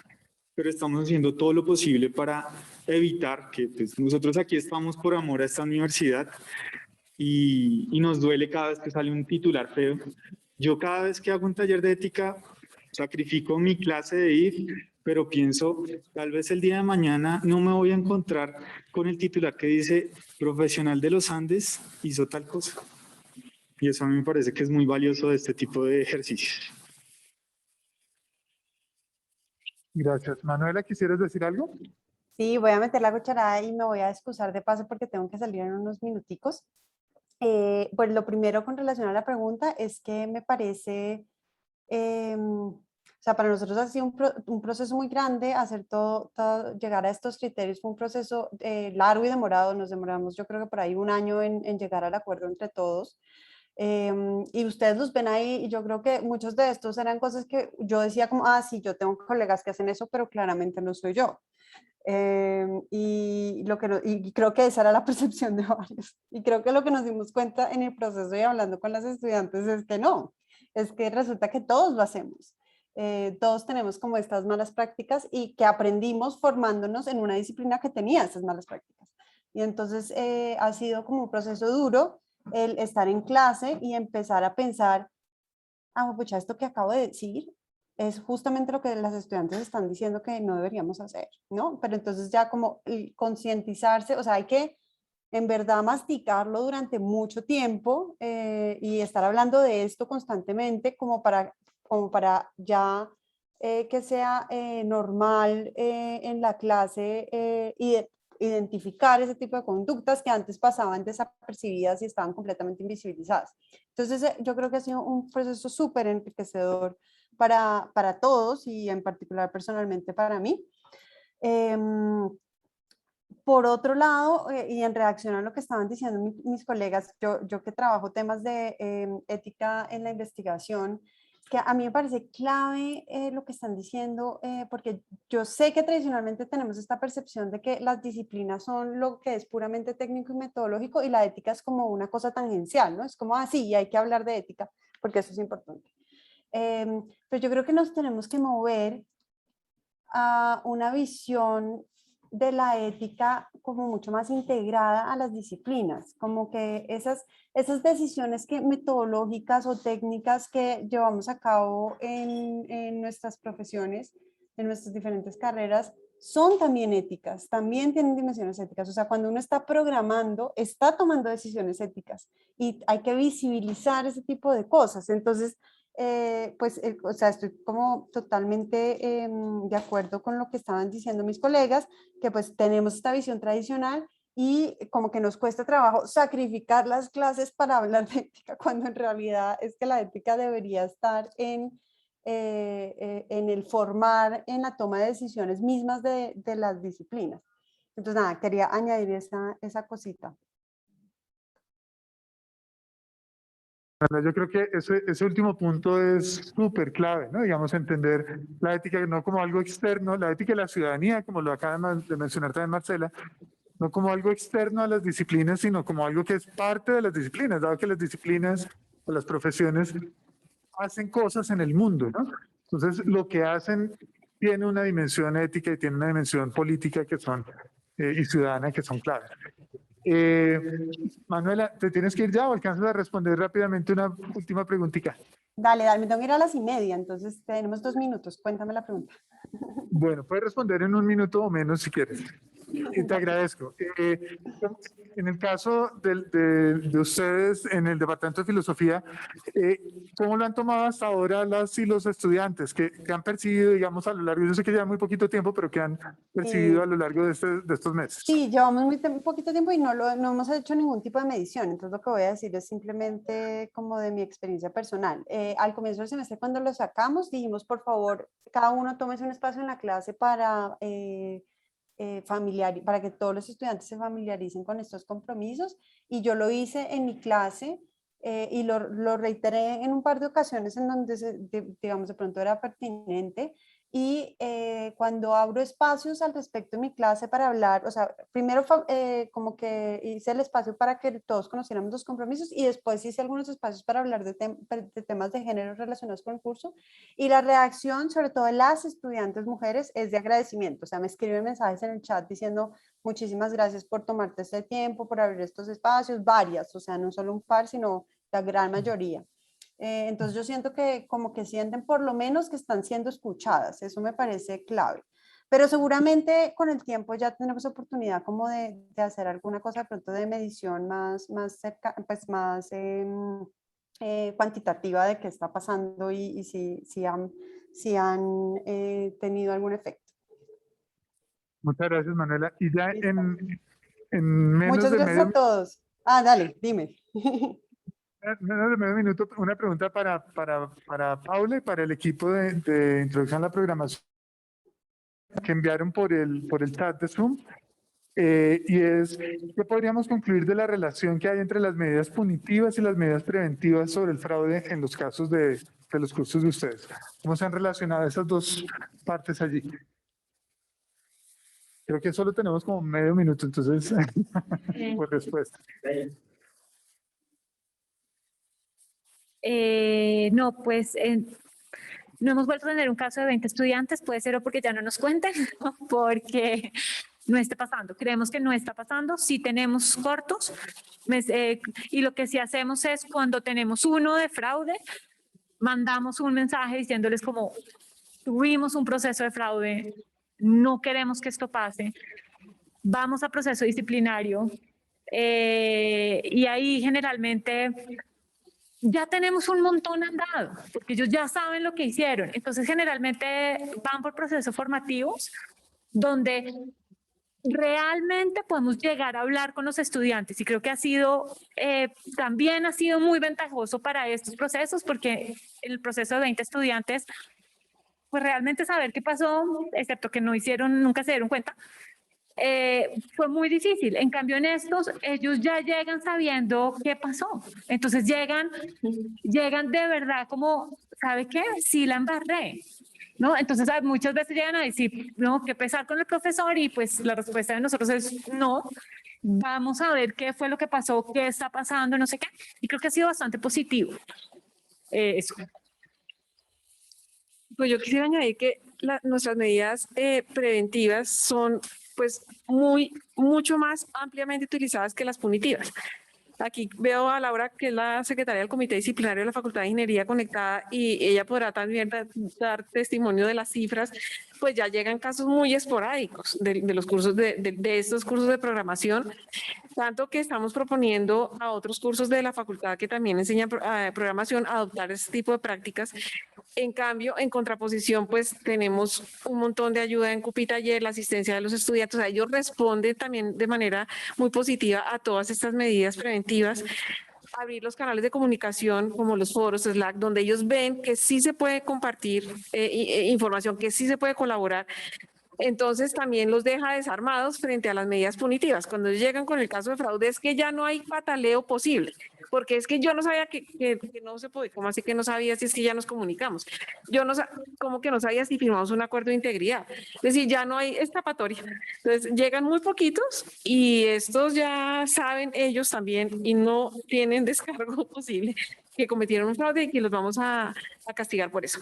pero estamos haciendo todo lo posible para evitar que pues, nosotros aquí estamos por amor a esta universidad y nos duele cada vez que sale un titular feo. Yo cada vez que hago un taller de ética sacrifico mi clase de IF, pero pienso, tal vez el día de mañana no me voy a encontrar con el titular que dice profesional de los Andes hizo tal cosa. Y eso a mí me parece que es muy valioso de este tipo de ejercicios. Gracias. Manuela, ¿quisieras decir algo? Sí, voy a meter la cucharada y me voy a excusar de paso porque tengo que salir en unos minuticos. Pues lo primero con relación a la pregunta es que me parece, o sea, para nosotros ha sido un proceso muy grande hacer llegar a estos criterios, fue un proceso largo y demorado, nos demoramos yo creo que por ahí un año en llegar al acuerdo entre todos. Y ustedes los ven ahí y yo creo que muchos de estos eran cosas que yo decía como, ah, sí, yo tengo colegas que hacen eso, pero claramente no soy yo. Y creo que esa era la percepción de varios. Y creo que lo que nos dimos cuenta en el proceso y hablando con las estudiantes es que no, es que resulta que todos lo hacemos. Todos tenemos como estas malas prácticas y que aprendimos formándonos en una disciplina que tenía esas malas prácticas. Y entonces ha sido como un proceso duro el estar en clase y empezar a pensar, ah, pucha, esto que acabo de decir es justamente lo que las estudiantes están diciendo que no deberíamos hacer, ¿no? Pero entonces ya como concientizarse, o sea, hay que en verdad masticarlo durante mucho tiempo y estar hablando de esto constantemente como para ya que sea normal en la clase y identificar ese tipo de conductas que antes pasaban desapercibidas y estaban completamente invisibilizadas. Entonces, yo creo que ha sido un proceso súper enriquecedor para todos y en particular personalmente para mí. Por otro lado, y en reacción a lo que estaban diciendo mis colegas, yo que trabajo temas de ética en la investigación, que a mí me parece clave lo que están diciendo, porque yo sé que tradicionalmente tenemos esta percepción de que las disciplinas son lo que es puramente técnico y metodológico y la ética es como una cosa tangencial, ¿no? Es como, ah, sí, hay que hablar de ética, porque eso es importante. Pero yo creo que nos tenemos que mover a una visión de la ética como mucho más integrada a las disciplinas, como que esas decisiones metodológicas o técnicas que llevamos a cabo en nuestras profesiones, en nuestras diferentes carreras, son también éticas, también tienen dimensiones éticas. O sea, cuando uno está programando, está tomando decisiones éticas y hay que visibilizar ese tipo de cosas. Entonces, o sea, estoy como totalmente de acuerdo con lo que estaban diciendo mis colegas, que pues tenemos esta visión tradicional y como que nos cuesta trabajo sacrificar las clases para hablar de ética, cuando en realidad es que la ética debería estar en el formar, en la toma de decisiones mismas de las disciplinas. Entonces, nada, quería añadir esa cosita. Yo creo que ese último punto es súper clave, ¿no? Digamos, entender la ética no como algo externo, la ética de la ciudadanía, como lo acaba de mencionar también Marcela, no como algo externo a las disciplinas, sino como algo que es parte de las disciplinas, dado que las disciplinas o las profesiones hacen cosas en el mundo, ¿no? Entonces, lo que hacen tiene una dimensión ética y tiene una dimensión política que son, y ciudadana que son claves. Manuela, ¿te tienes que ir ya o alcanzas a responder rápidamente una última preguntita? Dale, dale, me tengo que ir a las 1:30, entonces tenemos 2 minutos. Cuéntame la pregunta. Bueno, puedes responder en 1 minuto o menos si quieres. Y te agradezco. En el caso de ustedes en el Departamento de Filosofía, ¿cómo lo han tomado hasta ahora las y los estudiantes que han percibido, digamos, a lo largo, yo sé que lleva muy poquito tiempo, pero que han percibido a lo largo de estos meses? Sí, llevamos muy poquito tiempo y no hemos hecho ningún tipo de medición, entonces lo que voy a decir es simplemente como de mi experiencia personal. Al comienzo del semestre, cuando lo sacamos, dijimos, por favor, cada uno tómese un espacio en la clase para para que todos los estudiantes se familiaricen con estos compromisos, y yo lo hice en mi clase y lo reiteré en un par de ocasiones en donde, digamos, de pronto era pertinente. Y cuando abro espacios al respecto en mi clase para hablar, o sea, primero como que hice el espacio para que todos conociéramos los compromisos y después hice algunos espacios para hablar de temas de género relacionados con el curso, y la reacción, sobre todo de las estudiantes mujeres, es de agradecimiento. O sea, me escriben mensajes en el chat diciendo muchísimas gracias por tomarte este tiempo, por abrir estos espacios, varias, o sea, no solo un par, sino la gran mayoría. Entonces yo siento que como que sienten por lo menos que están siendo escuchadas, eso me parece clave. Pero seguramente con el tiempo ya tenemos oportunidad como de hacer alguna cosa de pronto de medición más cerca, pues más cuantitativa de qué está pasando y si han tenido algún efecto. Muchas gracias, Manuela. Y ya Listo. en menos Muchas de gracias medio a todos. Ah, dale, dime. menos de medio minuto, una pregunta para Paula y para el equipo de introducción a la programación que enviaron por el chat de Zoom. Y es, ¿qué podríamos concluir de la relación que hay entre las medidas punitivas y las medidas preventivas sobre el fraude en los casos de los cursos de ustedes? ¿Cómo se han relacionado esas dos partes allí? Creo que solo tenemos como medio minuto, entonces, por respuesta. No, pues no hemos vuelto a tener un caso de 20 estudiantes, puede ser o porque ya no nos cuenten, o porque no está pasando. Creemos que no está pasando, sí tenemos cortos, y lo que sí hacemos es cuando tenemos uno de fraude, mandamos un mensaje diciéndoles como tuvimos un proceso de fraude, no queremos que esto pase, vamos a proceso disciplinario, y ahí generalmente ya tenemos un montón andado, porque ellos ya saben lo que hicieron. Entonces, generalmente van por procesos formativos donde realmente podemos llegar a hablar con los estudiantes, y creo que también ha sido muy ventajoso para estos procesos, porque en el proceso de 20 estudiantes, pues realmente saber qué pasó, excepto que nunca se dieron cuenta, fue muy difícil. En cambio, en estos, ellos ya llegan sabiendo qué pasó. Entonces llegan de verdad como, ¿sabe qué? Sí la embarré, ¿no? Entonces muchas veces llegan a decir, no, qué pesar con el profesor, y pues la respuesta de nosotros es no. Vamos a ver qué fue lo que pasó, qué está pasando, no sé qué. Y creo que ha sido bastante positivo eso. Pues yo quisiera añadir que nuestras medidas preventivas son pues mucho más ampliamente utilizadas que las punitivas. Aquí veo a Laura, que es la secretaria del Comité Disciplinario de la Facultad de Ingeniería conectada, y ella podrá también dar testimonio de las cifras. Pues ya llegan casos muy esporádicos de los cursos de estos cursos de programación, tanto que estamos proponiendo a otros cursos de la facultad que también enseñan programación a adoptar este tipo de prácticas. En cambio, en contraposición, pues tenemos un montón de ayuda en Cupitaller, la asistencia de los estudiantes. O sea, ellos responden también de manera muy positiva a todas estas medidas preventivas. Abrir los canales de comunicación como los foros, Slack, donde ellos ven que sí se puede compartir información, que sí se puede colaborar. Entonces también los deja desarmados frente a las medidas punitivas. Cuando llegan con el caso de fraude es que ya no hay pataleo posible, porque es que yo no sabía que no se podía, ¿cómo así que no sabía si es que ya nos comunicamos? Yo no como que no sabía si firmamos un acuerdo de integridad. Es decir, ya no hay escapatoria. Entonces llegan muy poquitos y estos ya saben ellos también y no tienen descargo posible que cometieron un fraude y que los vamos a castigar por eso.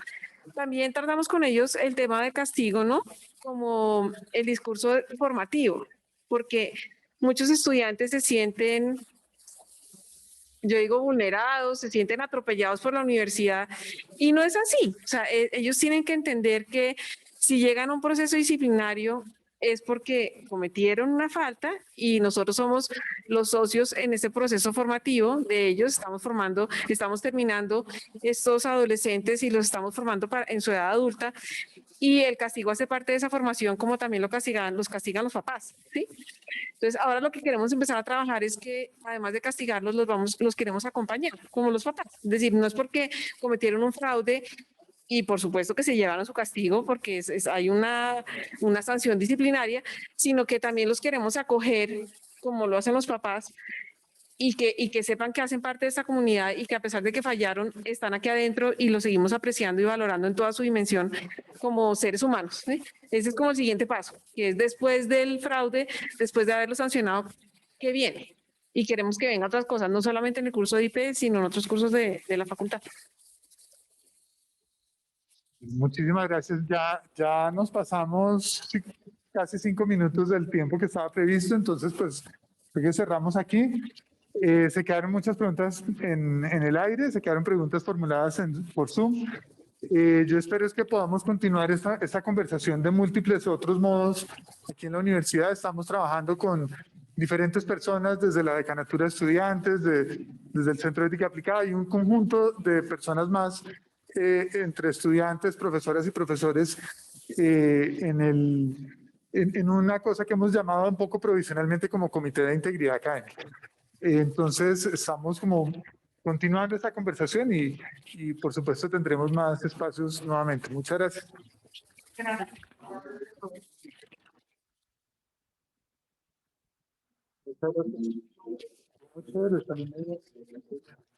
También tratamos con ellos el tema de castigo, ¿no? Como el discurso formativo, porque muchos estudiantes se sienten, yo digo, vulnerados, se sienten atropellados por la universidad y no es así. O sea, ellos tienen que entender que si llegan a un proceso disciplinario es porque cometieron una falta y nosotros somos los socios en ese proceso formativo de ellos. Estamos terminando estos adolescentes y los estamos formando en su edad adulta. Y el castigo hace parte de esa formación, como también los castigan los papás, ¿sí? Entonces, ahora lo que queremos empezar a trabajar es que, además de castigarlos, los queremos acompañar, como los papás. Es decir, no es porque cometieron un fraude y por supuesto que se llevaron su castigo porque hay una sanción disciplinaria, sino que también los queremos acoger, como lo hacen los papás, y que sepan que hacen parte de esta comunidad y que a pesar de que fallaron, están aquí adentro y los seguimos apreciando y valorando en toda su dimensión como seres humanos, ¿sí? Ese es como el siguiente paso, que es después del fraude, después de haberlo sancionado, ¿qué viene? Y queremos que vengan otras cosas, no solamente en el curso de IP, sino en otros cursos de la facultad. Muchísimas gracias. Ya nos pasamos casi 5 minutos del tiempo que estaba previsto, entonces pues creo que cerramos aquí. Se quedaron muchas preguntas en el aire, se quedaron preguntas formuladas por Zoom. Yo espero es que podamos continuar esta conversación de múltiples otros modos aquí en la universidad. Estamos trabajando con diferentes personas desde la decanatura de estudiantes, desde el Centro de Ética Aplicada y un conjunto de personas más entre estudiantes, profesoras y profesores en una cosa que hemos llamado un poco provisionalmente como Comité de Integridad Académica. Entonces, estamos como continuando esta conversación y por supuesto tendremos más espacios nuevamente. Muchas gracias. Muchas gracias.